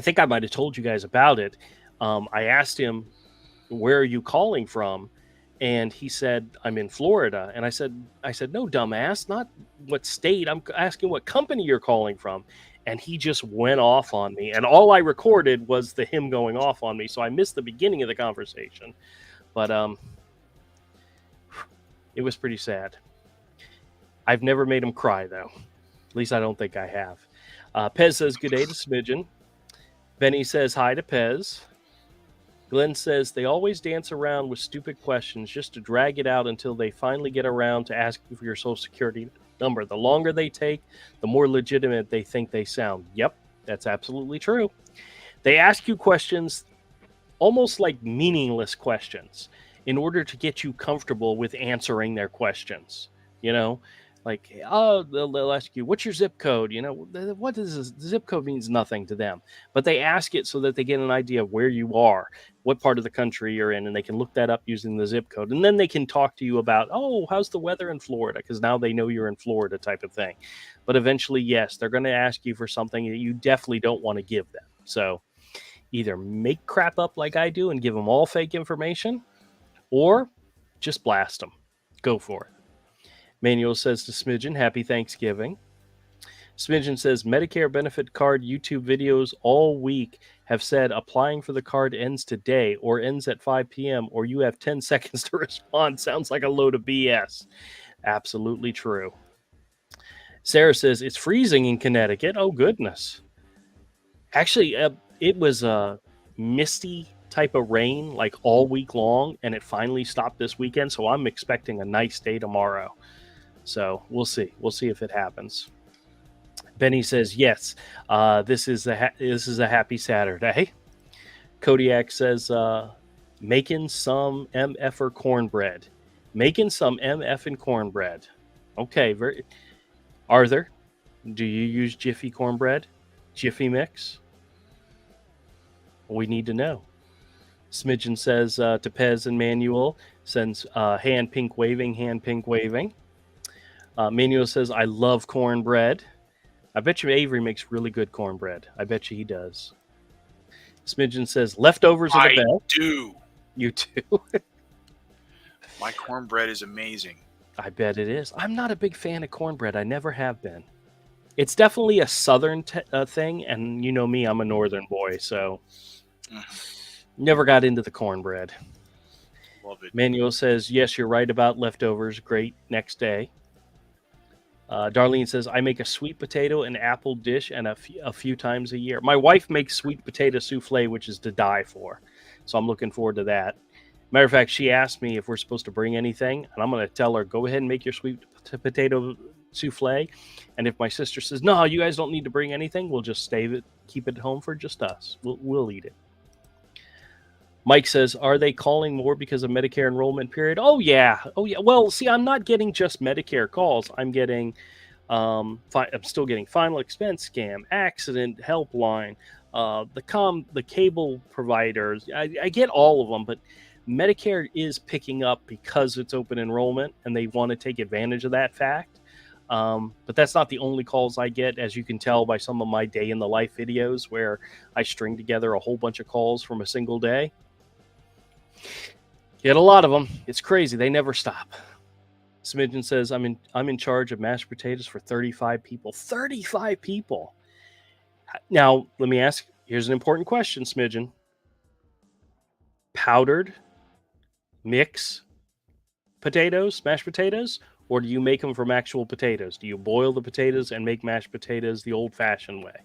think I might have told you guys about it. I asked him, where are you calling from? And he said, I'm in Florida. And I said, no, dumbass, not what state. I'm asking what company you're calling from. and he just went off on me. And all I recorded was him going off on me, so I missed the beginning of the conversation. But it was pretty sad. I've never made him cry, though. At least I don't think I have. Pez says, good day to Smidgen. Benny says, hi to Pez. Glenn says, they always dance around with stupid questions just to drag it out until they finally get around to asking for your social security number. The longer they take, the more legitimate they think they sound. Yep, that's absolutely true. They ask you questions almost like meaningless questions in order to get you comfortable with answering their questions. Like, they'll ask you, what's your zip code? What is this? The zip code means nothing to them, but they ask it so that they get an idea of where you are, what part of the country you're in, and they can look that up using the zip code. And then they can talk to you about, how's the weather in Florida? Because now they know you're in Florida, type of thing. But eventually, yes, they're going to ask you for something that you definitely don't want to give them. So either make crap up like I do and give them all fake information, or just blast them. Go for it. Manuel says to Smidgen, happy Thanksgiving. Smidgen says, Medicare benefit card YouTube videos all week have said applying for the card ends today or ends at 5 p.m. or you have 10 seconds to respond. Sounds like a load of BS. Absolutely true. Sarah says, it's freezing in Connecticut. Oh, goodness. Actually, it was a misty type of rain like all week long, and it finally stopped this weekend, so I'm expecting a nice day tomorrow. So we'll see. We'll see if it happens. Benny says, yes, this is a happy Saturday. Kodiak says, making some MF-er cornbread. Making some MF and cornbread. Okay. Arthur, do you use Jiffy cornbread? Jiffy mix? We need to know. Smidgen says to Pez and Manuel, sends hand pink waving. Manuel says, I love cornbread. I bet you Avery makes really good cornbread. I bet you he does. Smidgen says, leftovers are the best. I do. You do? My cornbread is amazing. I bet it is. I'm not a big fan of cornbread. I never have been. It's definitely a southern thing, and you know me, I'm a northern boy, so never got into the cornbread. Love it. Manuel says, yes, you're right about leftovers. Great next day. Darlene says, I make a sweet potato and apple dish and a few times a year. My wife makes sweet potato souffle, which is to die for. So I'm looking forward to that. Matter of fact, she asked me if we're supposed to bring anything, and I'm going to tell her, go ahead and make your sweet potato souffle. And if my sister says, no, you guys don't need to bring anything, we'll just keep it at home for just us. We'll eat it. Mike says, are they calling more because of Medicare enrollment period? Oh, yeah. Well, see, I'm not getting just Medicare calls. I'm getting, I'm still getting final expense scam, accident helpline, the cable providers. I get all of them, but Medicare is picking up because it's open enrollment and they want to take advantage of that fact. But that's not the only calls I get, as you can tell by some of my day in the life videos where I string together a whole bunch of calls from a single day. Get a lot of them. It's crazy. They never stop. Smidgen says, I'm in charge of mashed potatoes for 35 people. 35 people. Now, let me ask, here's an important question, Smidgen. Powdered mix potatoes, mashed potatoes, or do you make them from actual potatoes? Do you boil the potatoes and make mashed potatoes the old-fashioned way?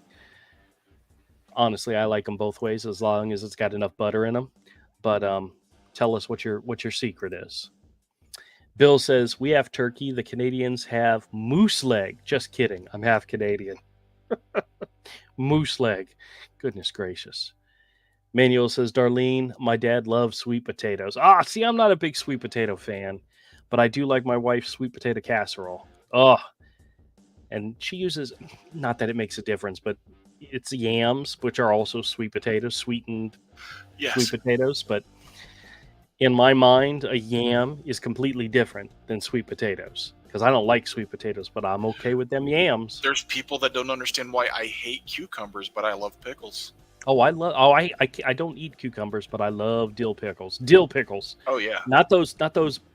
Honestly, I like them both ways as long as it's got enough butter in them. But tell us what your secret is. Bill says, we have turkey. The Canadians have moose leg. Just kidding. I'm half Canadian. Moose leg. Goodness gracious. Manuel says, Darlene, my dad loves sweet potatoes. See, I'm not a big sweet potato fan, but I do like my wife's sweet potato casserole. And she uses, not that it makes a difference, but it's yams, which are also sweet potatoes, sweetened sweet potatoes. But in my mind, a yam is completely different than sweet potatoes because I don't like sweet potatoes, but I'm okay with them yams. There's people that don't understand why I hate cucumbers, but I love pickles. I don't eat cucumbers, but I love dill pickles. Dill pickles. Oh yeah. Not those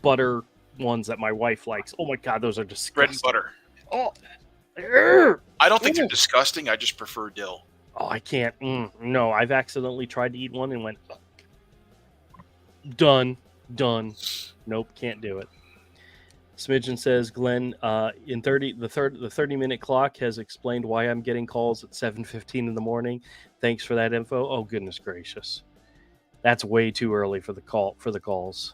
butter ones that my wife likes. Oh my God, those are disgusting. Bread and butter. I don't think they're disgusting. I just prefer dill. Oh, I can't. No, I've accidentally tried to eat one and went, done. Nope, can't do it. Smidgen says, Glenn, in the 30-minute clock has explained why I'm getting calls at 7:15 in the morning. Thanks for that info. Oh, goodness gracious. That's way too early for the calls.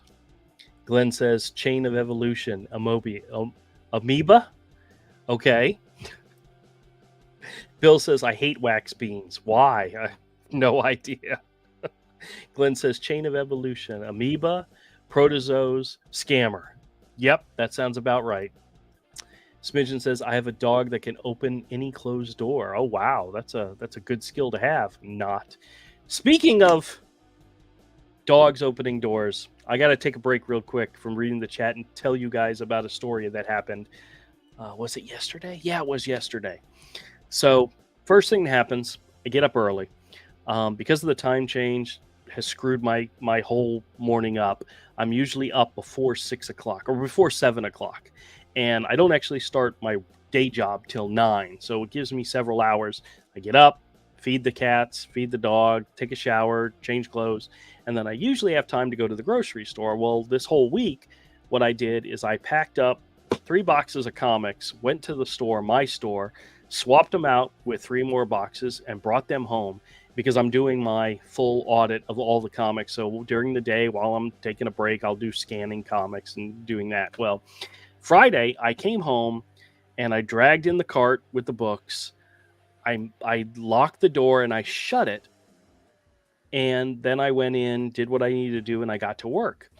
Glenn says, chain of evolution, amoeba? Okay. Bill says, I hate wax beans. Why? I have no idea. Glenn says, chain of evolution, amoeba, protozoas, scammer. Yep, that sounds about right. Smidgen says, I have a dog that can open any closed door. Oh, wow. That's a good skill to have. Not. Speaking of dogs opening doors, I got to take a break real quick from reading the chat and tell you guys about a story that happened. Was it yesterday? Yeah, it was yesterday. So first thing that happens, I get up early. Because of the time change has screwed my whole morning up. I'm usually up before 6 o'clock or before 7 o'clock. And I don't actually start my day job till 9. So it gives me several hours. I get up, feed the cats, feed the dog, take a shower, change clothes. And then I usually have time to go to the grocery store. Well, this whole week, what I did is I packed up 3 boxes of comics, went to the store, my store, swapped them out with 3 more boxes and brought them home because I'm doing my full audit of all the comics. So during the day, while I'm taking a break, I'll do scanning comics and doing that. Well, Friday, I came home and I dragged in the cart with the books. I locked the door and I shut it. And then I went in, did what I needed to do, and I got to work.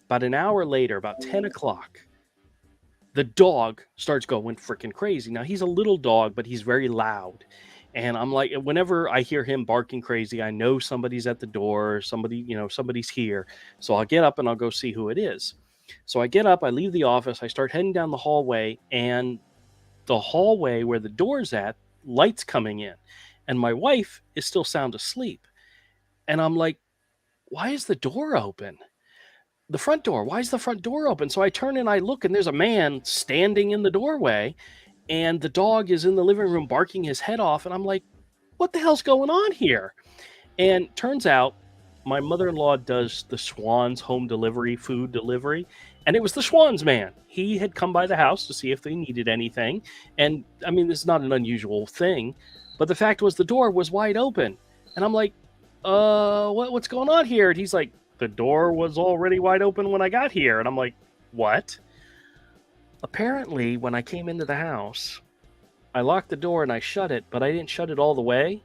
About an hour later, about 10 o'clock, the dog starts going freaking crazy. Now, he's a little dog, but he's very loud. And I'm like, whenever I hear him barking crazy, I know somebody's at the door, somebody's here. So I'll get up and I'll go see who it is. So I get up, I leave the office, I start heading down the hallway, and the hallway where the door's at, light's coming in. And my wife is still sound asleep. And I'm like, why is the door open? The front door. Why is the front door open? So I turn and I look, and there's a man standing in the doorway, and the dog is in the living room barking his head off. And I'm like, what the hell's going on here? And turns out my mother-in-law does the Schwann's home delivery, food delivery. And it was the Schwann's man. He had come by the house to see if they needed anything. And I mean, this is not an unusual thing, but the fact was the door was wide open. And I'm like, what's going on here? And he's like, the door was already wide open when I got here. And I'm like, what? Apparently, when I came into the house, I locked the door and I shut it, but I didn't shut it all the way.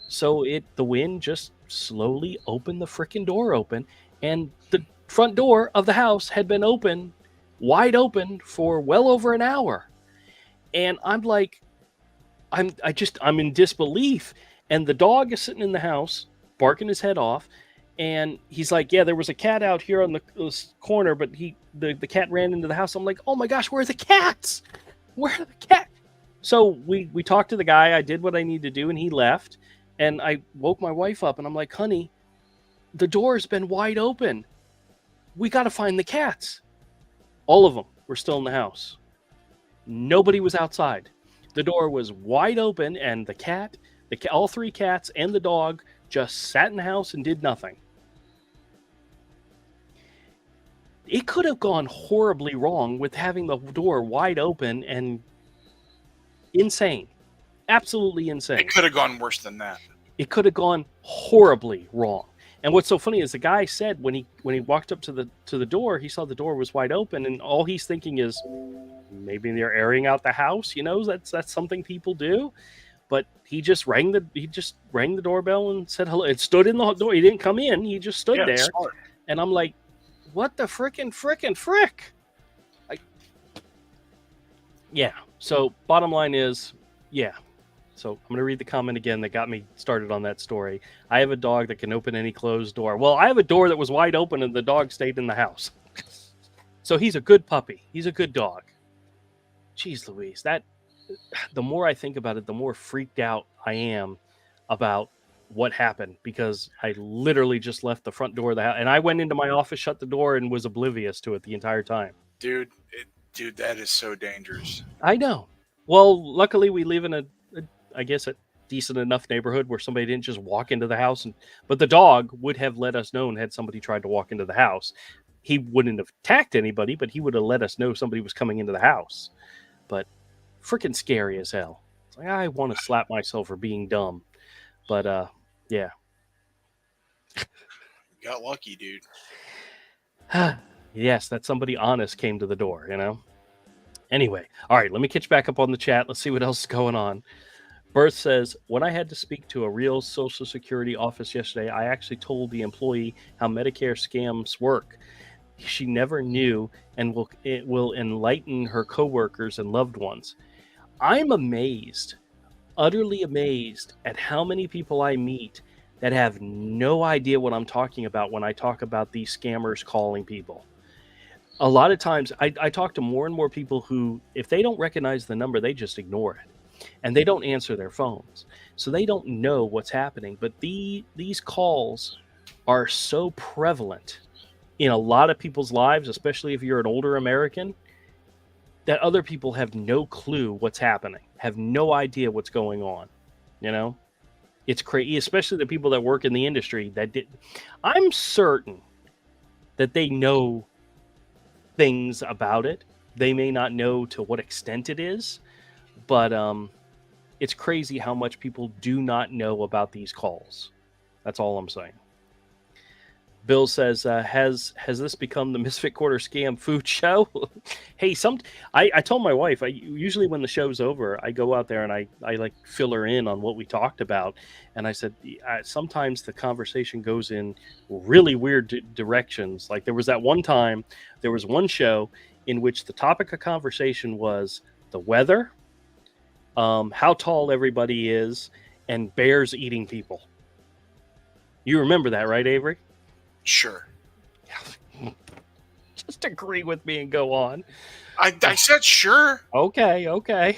So the wind just slowly opened the freaking door open, and the front door of the house had been wide open for well over an hour. And I'm like, I'm in disbelief. And the dog is sitting in the house, barking his head off. And he's like, yeah, there was a cat out here on this corner, but the cat ran into the house. I'm like, oh my gosh, where are the cats? Where are the cats? So we talked to the guy. I did what I needed to do, and he left. And I woke my wife up, and I'm like, honey, the door's been wide open. We got to find the cats. All of them were still in the house. Nobody was outside. The door was wide open, and all 3 cats and the dog just sat in the house and did nothing. It could have gone horribly wrong with having the door wide open and insane. Absolutely insane. It could have gone worse than that. It could have gone horribly wrong. And what's so funny is the guy said when he walked up to the door, he saw the door was wide open, and all he's thinking is maybe they're airing out the house. That's something people do. But he just rang the doorbell and said hello. It stood in the door. He didn't come in. He just stood there. Smart. And I'm like, what the frickin' frick? Yeah. So bottom line is, yeah. So I'm going to read the comment again that got me started on that story. I have a dog that can open any closed door. Well, I have a door that was wide open and the dog stayed in the house. So he's a good puppy. He's a good dog. Jeez Louise, the more I think about it, the more freaked out I am about what happened, because I literally just left the front door of the house and I went into my office, shut the door, and was oblivious to it the entire time. Dude, that is so dangerous. I know. Well, luckily we live in I guess, a decent enough neighborhood where somebody didn't just walk into the house. But the dog would have let us know had somebody tried to walk into the house. He wouldn't have attacked anybody, but he would have let us know somebody was coming into the house. But freaking scary as hell. It's like, I want to slap myself for being dumb. But yeah. Got lucky, dude. Yes, that somebody honest came to the door, you know? Anyway, all right, let me catch back up on the chat. Let's see what else is going on. Berth says, when I had to speak to a real Social Security office yesterday, I actually told the employee how Medicare scams work. She never knew, and it will enlighten her coworkers and loved ones. I'm amazed, utterly amazed at how many people I meet that have no idea what I'm talking about when I talk about these scammers calling people. A lot of times I talk to more and more people who, if they don't recognize the number, they just ignore it. And they don't answer their phones. So they don't know what's happening. But these calls are so prevalent in a lot of people's lives, especially if you're an older American, that other people have no clue what's happening, have no idea what's going on. You know, it's crazy, especially the people that work in the industry I'm certain that they know things about it. They may not know to what extent it is, but it's crazy how much people do not know about these calls. That's all I'm saying. Bill says, has this become the Misfit Quarter Scam food show? Hey, I told my wife, usually when the show's over, I go out there and I like fill her in on what we talked about. And I said, sometimes the conversation goes in really weird directions. Like there was that one time, there was one show in which the topic of conversation was the weather, how tall everybody is, and bears eating people. You remember that, right, Avery? Sure. Just agree with me and go on. I said sure. Okay.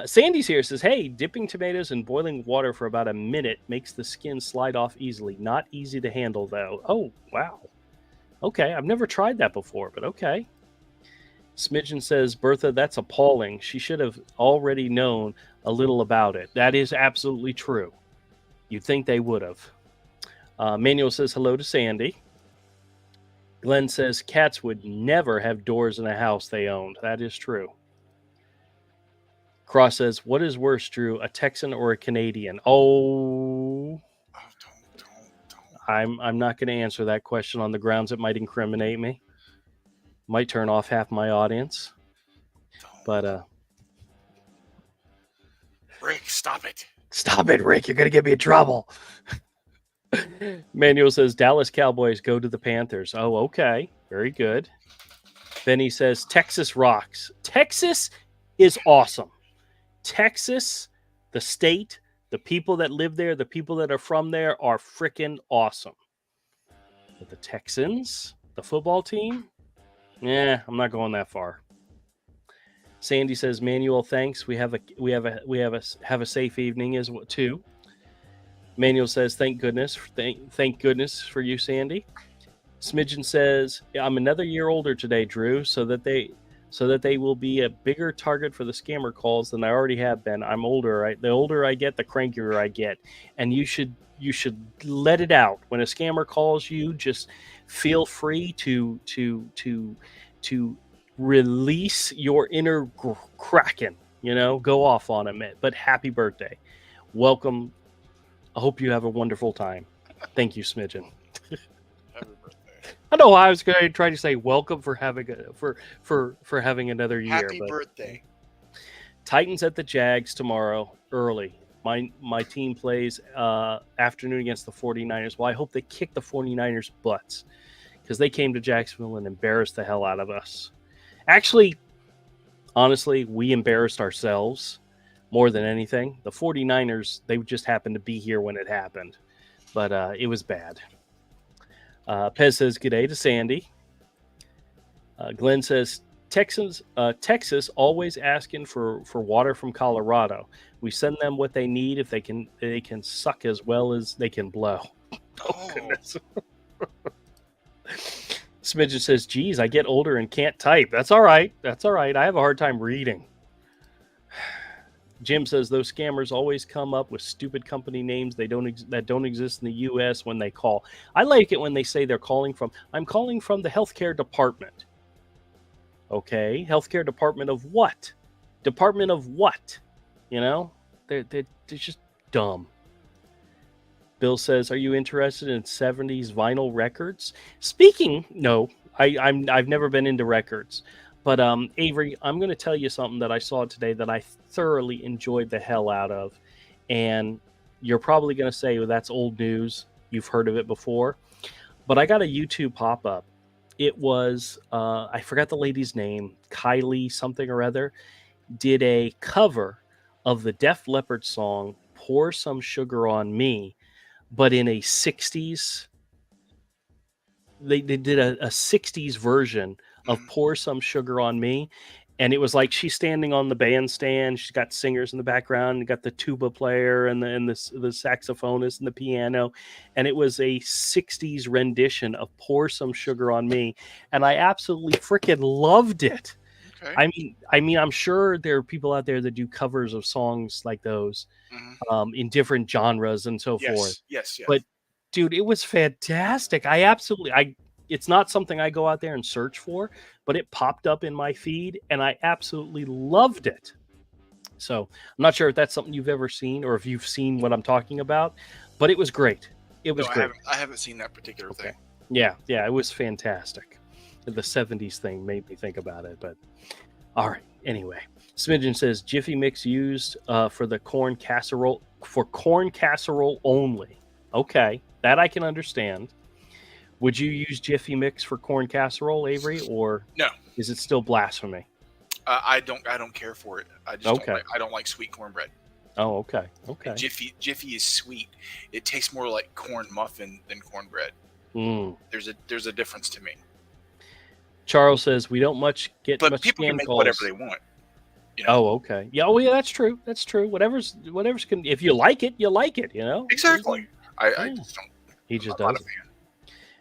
Sandy's here, says, hey, dipping tomatoes in boiling water for about a minute makes the skin slide off easily. Not easy to handle, though. Oh, wow. Okay, I've never tried that before, but okay. Smidgen says, Bertha, that's appalling. She should have already known a little about it. That is absolutely true. You'd think they would have. Manuel says hello to Sandy. Glenn says cats would never have doors in a house they owned. That is true. Cross says, what is worse, Drew, a Texan or a Canadian? Don't. I'm not going to answer that question on the grounds it might incriminate me. Might turn off half my audience. But Rick, stop it. Stop it, Rick. You're going to get me in trouble. Manuel says, Dallas Cowboys go to the Panthers. Oh, okay. Very good. Benny says, Texas rocks. Texas is awesome. Texas, the state, the people that live there, the people that are from there are freaking awesome. But the Texans, the football team, I'm not going that far. Sandy says, Manuel, thanks. We have a safe evening as well too. Manuel says, thank goodness for you, Sandy. Smidgen says, I'm another year older today, Drew, so that they will be a bigger target for the scammer calls than I already have been. I'm older, right? The older I get, the crankier I get. And you should let it out. When a scammer calls you, just feel free to release your inner kraken, go off on him. But happy birthday. Welcome. I hope you have a wonderful time. Thank you, Smidgen. Happy birthday. I know I was going to try to say welcome for having having another year. Happy birthday. Titans at the Jags tomorrow early. My team plays afternoon against the 49ers. Well, I hope they kick the 49ers' butts because they came to Jacksonville and embarrassed the hell out of us. Actually, honestly, we embarrassed ourselves more than anything. The 49ers, they just happened to be here when it happened. But it was bad. Pez says, good day to Sandy. Glenn says, Texas always asking for water from Colorado. We send them what they need if they can suck as well as they can blow. Oh, goodness. Smidgen says, geez, I get older and can't type. That's all right. I have a hard time reading. Jim says those scammers always come up with stupid company names that don't exist in the U.S. when they call. I like it when they say they're calling from. I'm calling from the healthcare department. Okay, healthcare department of what? Department of what? You know, they're just dumb. Bill says, "Are you interested in '70s vinyl records?" Speaking, no, I've never been into records. But Avery, I'm going to tell you something that I saw today that I thoroughly enjoyed the hell out of, and you're probably going to say, "Well, that's old news. You've heard of it before." But I got a YouTube pop up. It was I forgot the lady's name, Kylie something or other, did a cover of the Def Leppard song "Pour Some Sugar on Me," but in a 60s. They did a 60s version of "Pour Some Sugar on Me," and it was like she's standing on the bandstand. She's got singers in the background. You got the tuba player and the saxophonist and the piano, and it was a 60s rendition of "Pour Some Sugar on Me," and I absolutely freaking loved it. Okay. I mean, I'm sure there are people out there that do covers of songs like those in different genres and so forth. Yes. But dude, it was fantastic. It's not something I go out there and search for, but it popped up in my feed and I absolutely loved it. So I'm not sure if that's something you've ever seen or if you've seen what I'm talking about, but it was great. It was great. I haven't seen that particular thing. Yeah, it was fantastic. The 70s thing made me think about it, but all right. Anyway, Smidgen says Jiffy Mix used for corn casserole only. Okay, that I can understand. Would you use Jiffy Mix for corn casserole, Avery, or no? Is it still blasphemy? I don't care for it. I just don't like sweet cornbread. Oh, okay. Jiffy is sweet. It tastes more like corn muffin than cornbread. There's a difference to me. Charles says we don't get but much people can make calls. whatever they want. You know? Oh, okay. Yeah. Oh, yeah. That's true. Whatever's can. If you like it, you like it. You know. Exactly. I just don't. He just doesn't.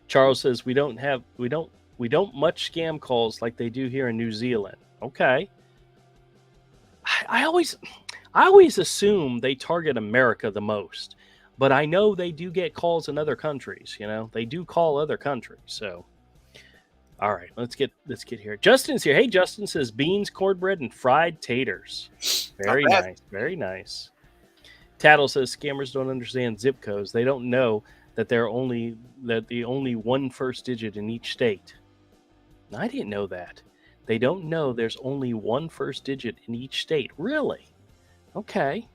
Charles says we don't much scam calls like they do here in New Zealand. Okay. I always assume they target America the most, but I know they do get calls in other countries. You know, they do call other countries. So, all right, let's get here. Justin's here. Hey, Justin says beans, cornbread, and fried taters. Very nice. Very nice. Tattle says scammers don't understand zip codes. They don't know that the only one first digit in each state. I didn't know that. They don't know there's only one first digit in each state. Really? Okay.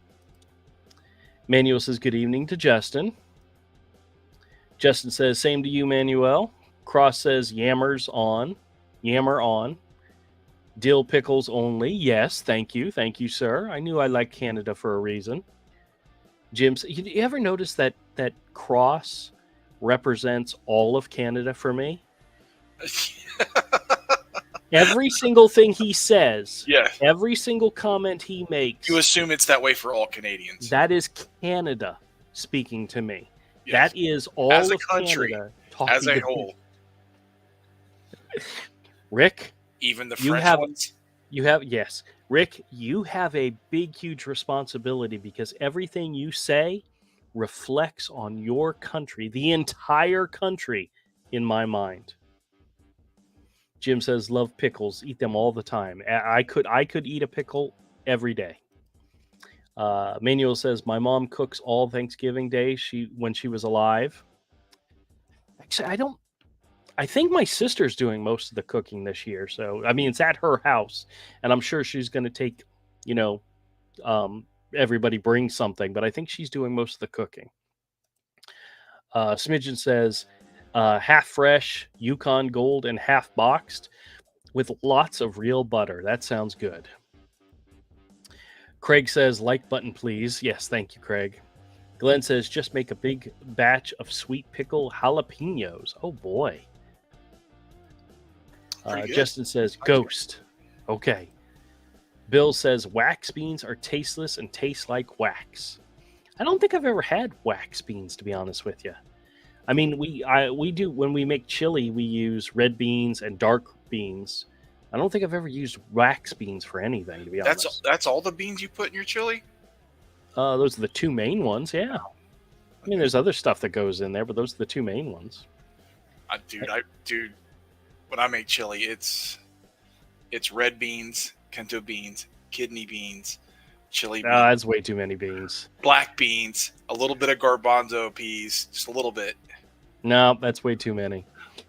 Manuel says good evening to Justin. Justin says same to you, Manuel. Cross says yammer on. Dill pickles only. Yes, thank you, sir. I knew I liked Canada for a reason. Jim, you ever notice that cross represents all of Canada for me? Every single thing he says, every single comment he makes, you assume it's that way for all Canadians. That is Canada speaking to me. Yes. That is all as a of country, Canada talking as a whole. Rick, even the French ones. Yes, Rick, you have a big, huge responsibility because everything you say reflects on your country, the entire country, in my mind. Jim says, love pickles, eat them all the time. I could eat a pickle every day. Manuel says, my mom cooks all Thanksgiving Day when she was alive. Actually, I think my sister's doing most of the cooking this year. So, I mean, it's at her house, and I'm sure she's going to take, everybody brings something, but I think she's doing most of the cooking. Smidgen says, half fresh, Yukon Gold, and half boxed with lots of real butter. That sounds good. Craig says, like button, please. Yes, thank you, Craig. Glenn says, just make a big batch of sweet pickle jalapenos. Oh, boy. Justin says, ghost. Okay. Bill says, wax beans are tasteless and taste like wax. I don't think I've ever had wax beans, to be honest with you. I mean, we do, when we make chili, we use red beans and dark beans. I don't think I've ever used wax beans for anything, to be honest. That's all the beans you put in your chili? Those are the two main ones, yeah. I mean, there's other stuff that goes in there, but those are the two main ones. Dude, when I make chili, it's red beans, pinto beans, kidney beans, chili beans. That's way too many beans. Black beans, a little bit of garbanzo peas, just a little bit. No, that's way too many.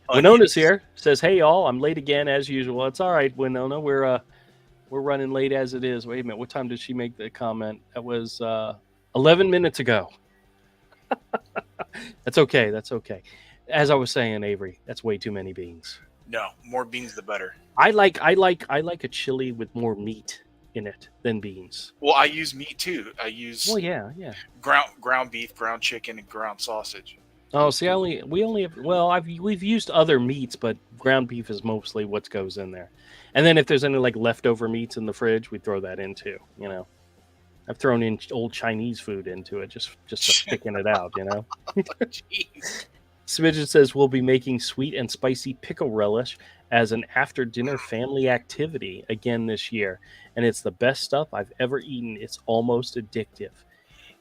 Winona's here. Says, "Hey y'all, I'm late again as usual." It's all right, Winona. We're running late as it is. Wait a minute, what time did she make the comment? That was 11 minutes ago. That's okay. That's okay. As I was saying, Avery, that's way too many beans. No, more beans the better. I like a chili with more meat in it than beans. Well, I use meat too. I use ground beef, ground chicken, and ground sausage. Oh, see, we've used other meats, but ground beef is mostly what goes in there. And then if there's any like leftover meats in the fridge, we throw that in too. You know, I've thrown in old Chinese food into it just to thicken it out. You know. Jeez. Smidgen says we'll be making sweet and spicy pickle relish as an after-dinner family activity again this year, and it's the best stuff I've ever eaten. It's almost addictive.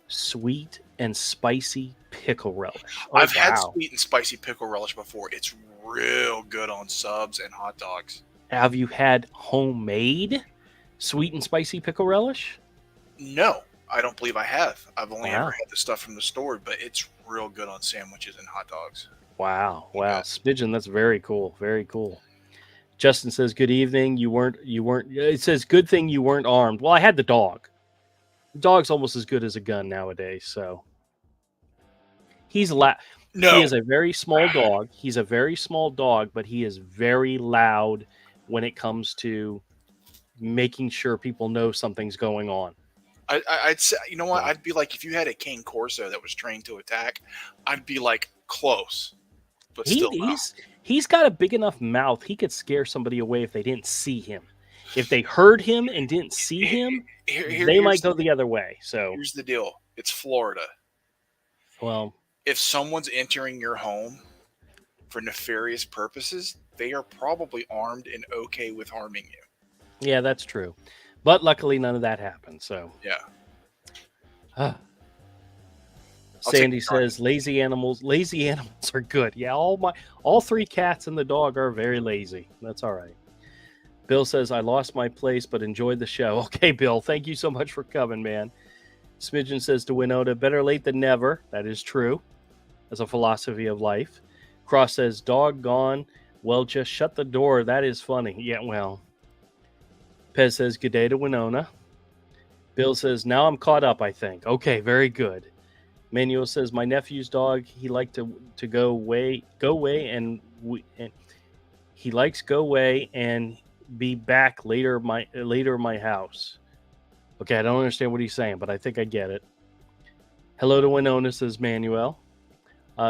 Sweet and spicy pickle relish. I've had sweet and spicy pickle relish before. It's real good on subs and hot dogs. Have you had homemade sweet and spicy pickle relish? No, I don't believe I have. I've only ever had the stuff from the store, but it's real good on sandwiches and hot dogs. Wow. Smidgen, that's very cool. Very cool. Justin says, "Good evening. You weren't. It says, good thing you weren't armed." Well, I had the dog. The dog's almost as good as a gun nowadays, so he's No. He is a very small dog. He's a very small dog, but he is very loud when it comes to making sure people know something's going on. I'd say, you know what? I'd be like, if you had a Cane Corso that was trained to attack, I'd be like close, but he's got a big enough mouth. He could scare somebody away if they didn't see him. If they heard him and didn't see him, they might go the other way. So here's the deal: it's Florida. Well, if someone's entering your home for nefarious purposes, they are probably armed and okay with harming you. Yeah, that's true. But luckily, none of that happened. So yeah. Sandy says, lazy animals are good. Yeah, all three cats and the dog are very lazy. That's all right. Bill says, I lost my place, but enjoyed the show. Okay, Bill, thank you so much for coming, man. Smidgen says to Winona, better late than never. That is true. That's a philosophy of life. Cross says, dog gone. Well, just shut the door. That is funny. Yeah, well. Pez says, good day to Winona. Bill says, now I'm caught up, I think. Okay, very good. Manuel says, my nephew's dog, he liked to go away and he likes go away and be back later my house. Okay, I don't understand what he's saying, but I think I get it. Hello to Winona, says Manuel.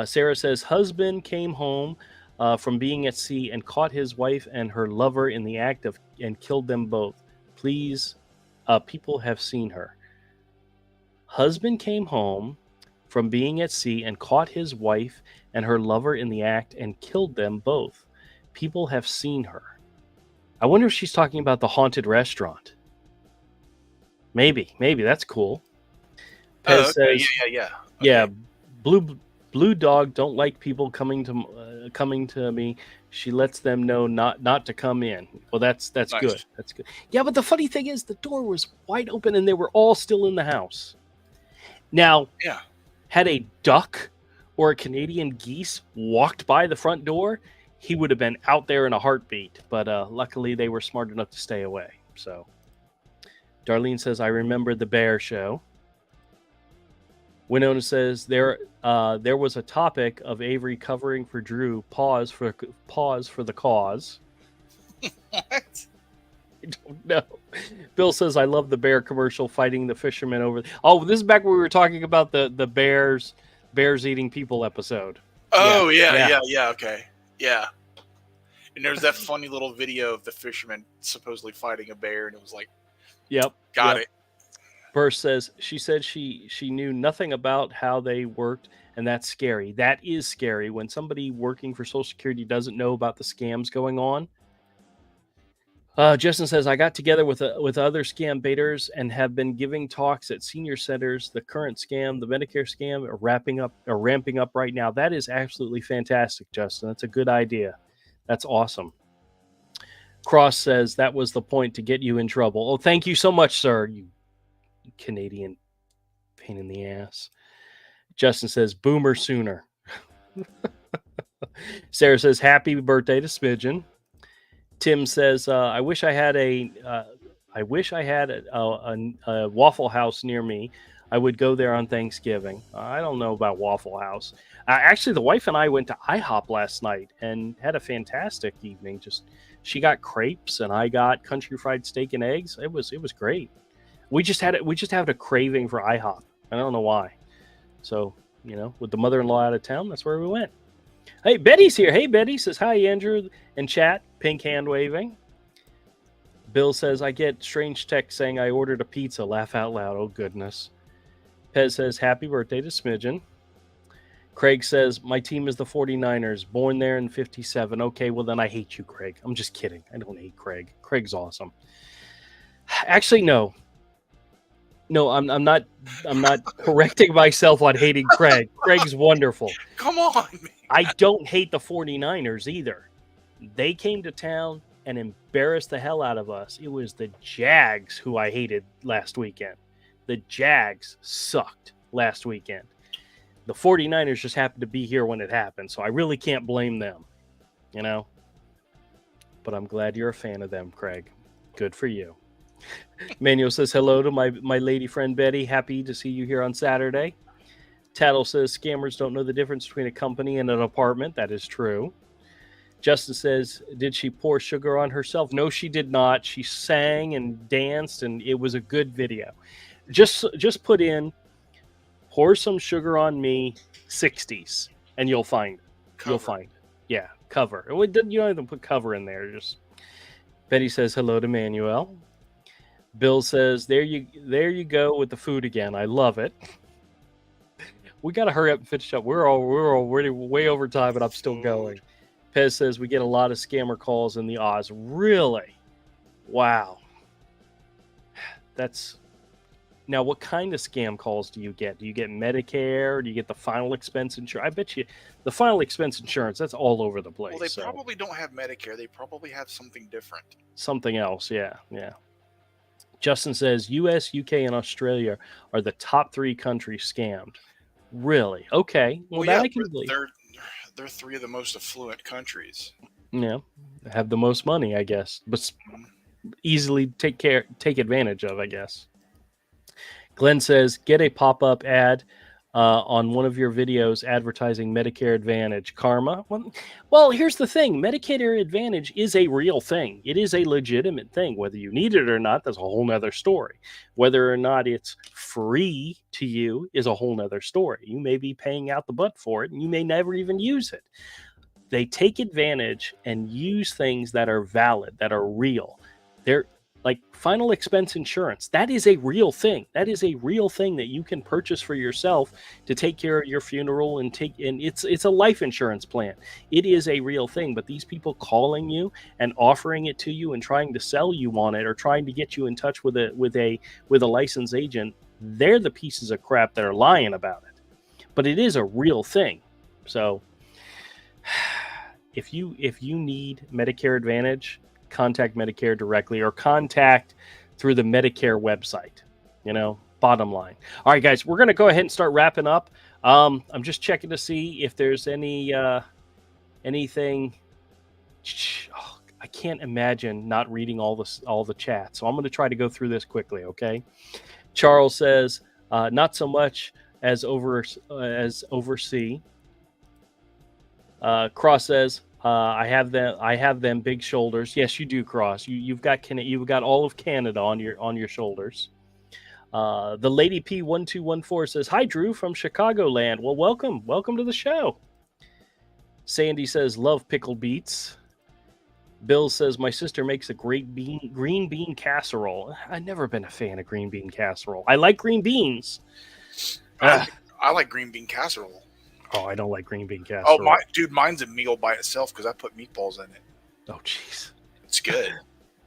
Sarah says, husband came home from being at sea and caught his wife and her lover in the act of and killed them both. Please, people have seen her. Husband came home from being at sea and caught his wife and her lover in the act and killed them both. People have seen her. I wonder if she's talking about the haunted restaurant. Maybe that's cool. Pez says, yeah. Blue dog don't like people coming to me. She lets them know not to come in. Well, that's nice. Good. That's good. Yeah, but the funny thing is, the door was wide open and they were all still in the house. Now, had a duck or a Canadian geese walked by the front door, he would have been out there in a heartbeat. But luckily, they were smart enough to stay away. So, Darlene says, I remember the bear show. Winona says there was a topic of Avery covering for Drew. Pause for the cause. What? I don't know. Bill says I love the bear commercial fighting the fishermen over. Oh, this is back when we were talking about the bears eating people episode. Oh yeah. Okay, yeah. And there's that funny little video of the fisherman supposedly fighting a bear, and it was like, got it. Burst says she said she knew nothing about how they worked, and that's scary. That is scary when somebody working for Social Security doesn't know about the scams going on. Justin says, I got together with other scam baiters and have been giving talks at senior centers. The current scam, the Medicare scam, are ramping up right now. That is absolutely fantastic, Justin. That's a good idea. That's awesome. Cross says that was the point to get you in trouble. Oh, thank you so much, sir. You Canadian pain in the ass. Justin says, boomer sooner. Sarah says, happy birthday to Smidgen. Tim says, I wish I had a Waffle House near me. I would go there on Thanksgiving. I don't know about Waffle House. Actually, the wife and I went to IHOP last night and had a fantastic evening. She got crepes and I got country fried steak and eggs. It was great. We just had a craving for IHOP. I don't know why. So, with the mother-in-law out of town, that's where we went. Hey, Betty's here. Hey, Betty says, hi, Andrew, and chat. Pink hand waving. Bill says, I get strange text saying I ordered a pizza. Laugh out loud. Oh, goodness. Pez says, happy birthday to Smidgen. Craig says, my team is the 49ers. Born there in 57. Okay, well, then I hate you, Craig. I'm just kidding. I don't hate Craig. Craig's awesome. Actually, no. No, I'm not correcting myself on hating Craig. Craig's wonderful. Come on, man. I don't hate the 49ers either. They came to town and embarrassed the hell out of us. It was the Jags who I hated last weekend. The Jags sucked last weekend. The 49ers just happened to be here when it happened, so I really can't blame them, But I'm glad you're a fan of them, Craig. Good for you. Manuel says hello to my lady friend Betty. Happy to see you here on Saturday. Tattle says scammers don't know the difference between a company and an apartment. That is true. Justin says, did she pour sugar on herself? No, she did not. She sang and danced, and it was a good video. Just put in, pour some sugar on me, 60s, and you'll find it. Cover. You'll find it. Yeah, cover. You don't even put cover in there. Just Betty says hello to Manuel. Bill says, there you go with the food again. I love it. We got to hurry up and finish up. We're already way over time, but I'm still going. Pez says we get a lot of scammer calls in the Oz. Really? Wow. Now, what kind of scam calls do you get? Do you get Medicare? Do you get the final expense insurance? I bet you the final expense insurance, that's all over the place. Well, they probably don't have Medicare. They probably have something different. Something else, yeah. Justin says US, UK, and Australia are the top 3 countries scammed. Really? Okay. Well, that I can believe. They're 3 of the most affluent countries. Yeah, have the most money, I guess, but easily take advantage of, I guess. Glenn says, get a pop-up ad on one of your videos advertising Medicare Advantage. Karma? Well, here's the thing. Medicare Advantage is a real thing. It is a legitimate thing. Whether you need it or not, that's a whole nother story. Whether or not it's free to you is a whole nother story. You may be paying out the butt for it, and you may never even use it. They take advantage and use things that are valid, that are real. They're like final expense insurance. That is a real thing. That is a real thing that you can purchase for yourself to take care of your funeral and it's a life insurance plan. It is a real thing, but these people calling you and offering it to you and trying to sell you on it or trying to get you in touch with a licensed agent, they're the pieces of crap that are lying about it. But it is a real thing. So if you need Medicare Advantage, contact Medicare directly or contact through the Medicare website, bottom line. All right, guys, we're going to go ahead and start wrapping up. I'm just checking to see if there's anything. Oh, I can't imagine not reading all the chat. So I'm going to try to go through this quickly. Okay. Charles says, not so much as oversee. Cross says, I have them big shoulders. Yes, you do, Cross. You've got all of Canada on your shoulders. The Lady P1214 says, "Hi, Drew from Chicagoland." Well, welcome to the show. Sandy says, "Love pickled beets." Bill says, "My sister makes a great green bean casserole." I've never been a fan of green bean casserole. I like green beans. I like green bean casserole. Oh, I don't like green bean casserole. Oh, mine's a meal by itself because I put meatballs in it. Oh, jeez. It's good.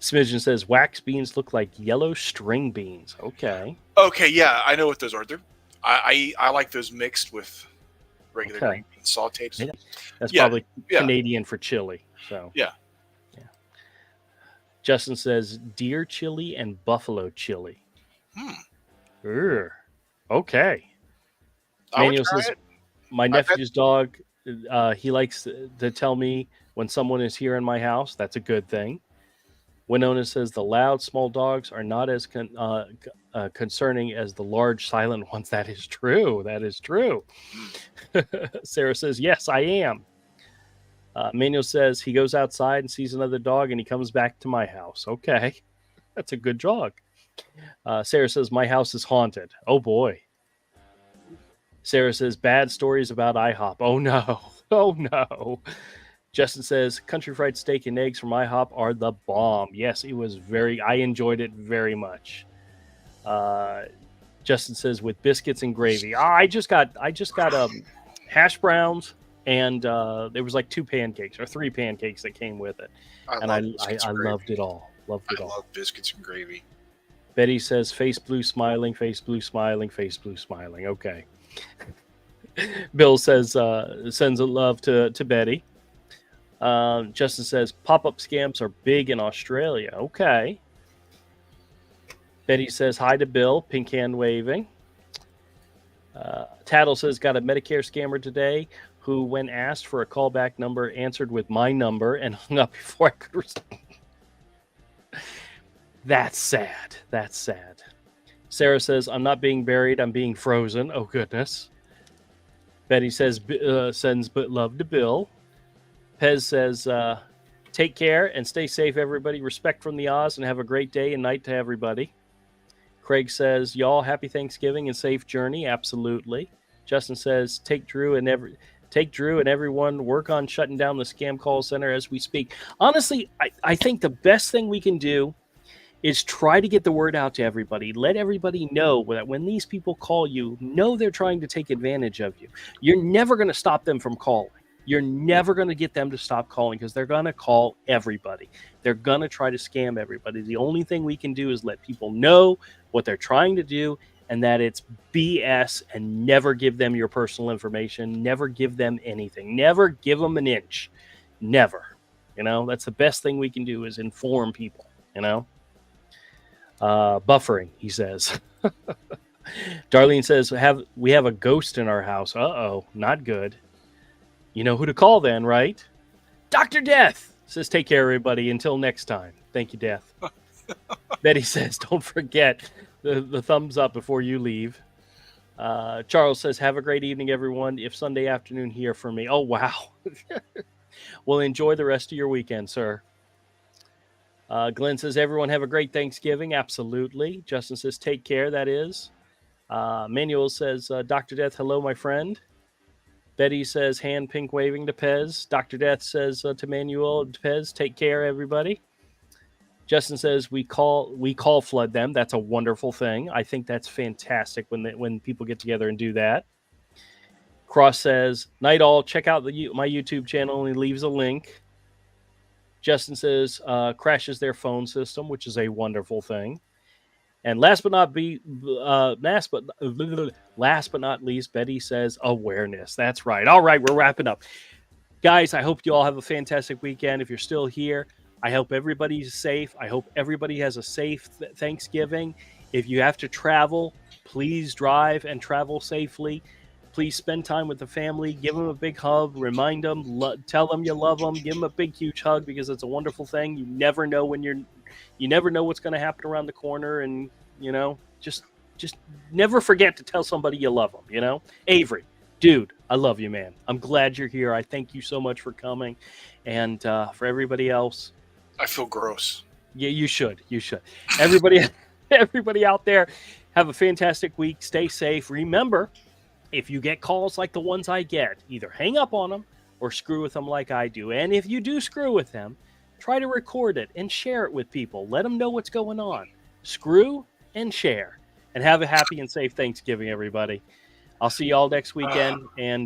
Smidgen says wax beans look like yellow string beans. Okay. Okay, yeah, I know what those are. I like those mixed with regular Okay. green beans, sauteed. That's Yeah, probably yeah, Canadian for chili. So yeah. Justin says deer chili and buffalo chili. Okay. I would Manuel try says it. my I bet. nephew's dog. He likes to tell me when someone is here in my house. That's a good thing. Winona says the loud, small dogs are not as concerning as the large, silent ones. That is true. That is true. Sarah says, yes, I am. Manuel says he goes outside and sees another dog and he comes back to my house. Okay. That's a good dog. Sarah says, my house is haunted. Oh, boy. Sarah says, bad stories about IHOP. Oh, no. Oh, no. Justin says, country fried steak and eggs from IHOP are the bomb. Yes, it was I enjoyed it very much. Justin says, with biscuits and gravy. I just got hash browns, and there was like 2 pancakes or 3 pancakes that came with it. I loved it all. Loved it all. I love biscuits and gravy. Betty says, face blue smiling, face blue smiling, face blue smiling. Okay. Bill says, sends a love to Betty. Justin says, pop-up scams are big in Australia. Okay. Betty says, hi to Bill, pink hand waving. Tattle says, got a Medicare scammer today who, when asked for a callback number, answered with my number and hung up before I could respond. That's sad. That's sad. Sarah says, I'm not being buried. I'm being frozen. Oh, goodness. Betty says, sends love to Bill. Pez says, take care and stay safe, everybody. Respect from the Oz and have a great day and night to everybody. Craig says, y'all, happy Thanksgiving and safe journey. Absolutely. Justin says, take Drew and everyone work on shutting down the scam call center as we speak. Honestly, I think the best thing we can do is try to get the word out to everybody. Let everybody know that when these people call you, know they're trying to take advantage of you. You're never going to stop them from calling. You're never going to get them to stop calling because they're going to call everybody. They're going to try to scam everybody. The only thing we can do is let people know what they're trying to do and that it's BS, and never give them your personal information. Never give them anything. Never give them an inch. Never. That's the best thing we can do is inform people, buffering, he says. Darlene says, we have a ghost in our house. Uh-oh, not good. You know who to call then, right? Dr. Death says, take care, everybody. Until next time. Thank you, Death. Betty says, don't forget the thumbs up before you leave. Charles says, have a great evening, everyone. If Sunday afternoon here for me. Oh, wow. Well, enjoy the rest of your weekend, sir. Glenn says, everyone have a great Thanksgiving. Absolutely. Justin says, take care. That is. Manuel says, Dr. Death, hello, my friend. Betty says, hand pink waving to Pez. Dr. Death says to Manuel, Pez, take care, everybody. Justin says, we call flood them. That's a wonderful thing. I think that's fantastic when people get together and do that. Cross says, night all, check out my YouTube channel, and he leaves a link. Justin says, crashes their phone system, which is a wonderful thing. And last but not least, Betty says awareness. That's right. All right, we're wrapping up. Guys, I hope you all have a fantastic weekend. If you're still here, I hope everybody's safe. I hope everybody has a safe Thanksgiving. If you have to travel, please drive and travel safely. Please spend time with the family. Give them a big hug. Remind them. Tell them you love them. Give them a big, huge hug because it's a wonderful thing. You never know you never know what's going to happen around the corner, and just never forget to tell somebody you love them. Avery, dude, I love you, man. I'm glad you're here. I thank you so much for coming, and for everybody else, I feel gross. Yeah, you should. Everybody out there, have a fantastic week. Stay safe. Remember, if you get calls like the ones I get, either hang up on them or screw with them like I do. And if you do screw with them, try to record it and share it with people. Let them know what's going on. Screw and share. And have a happy and safe Thanksgiving, everybody. I'll see you all next weekend. And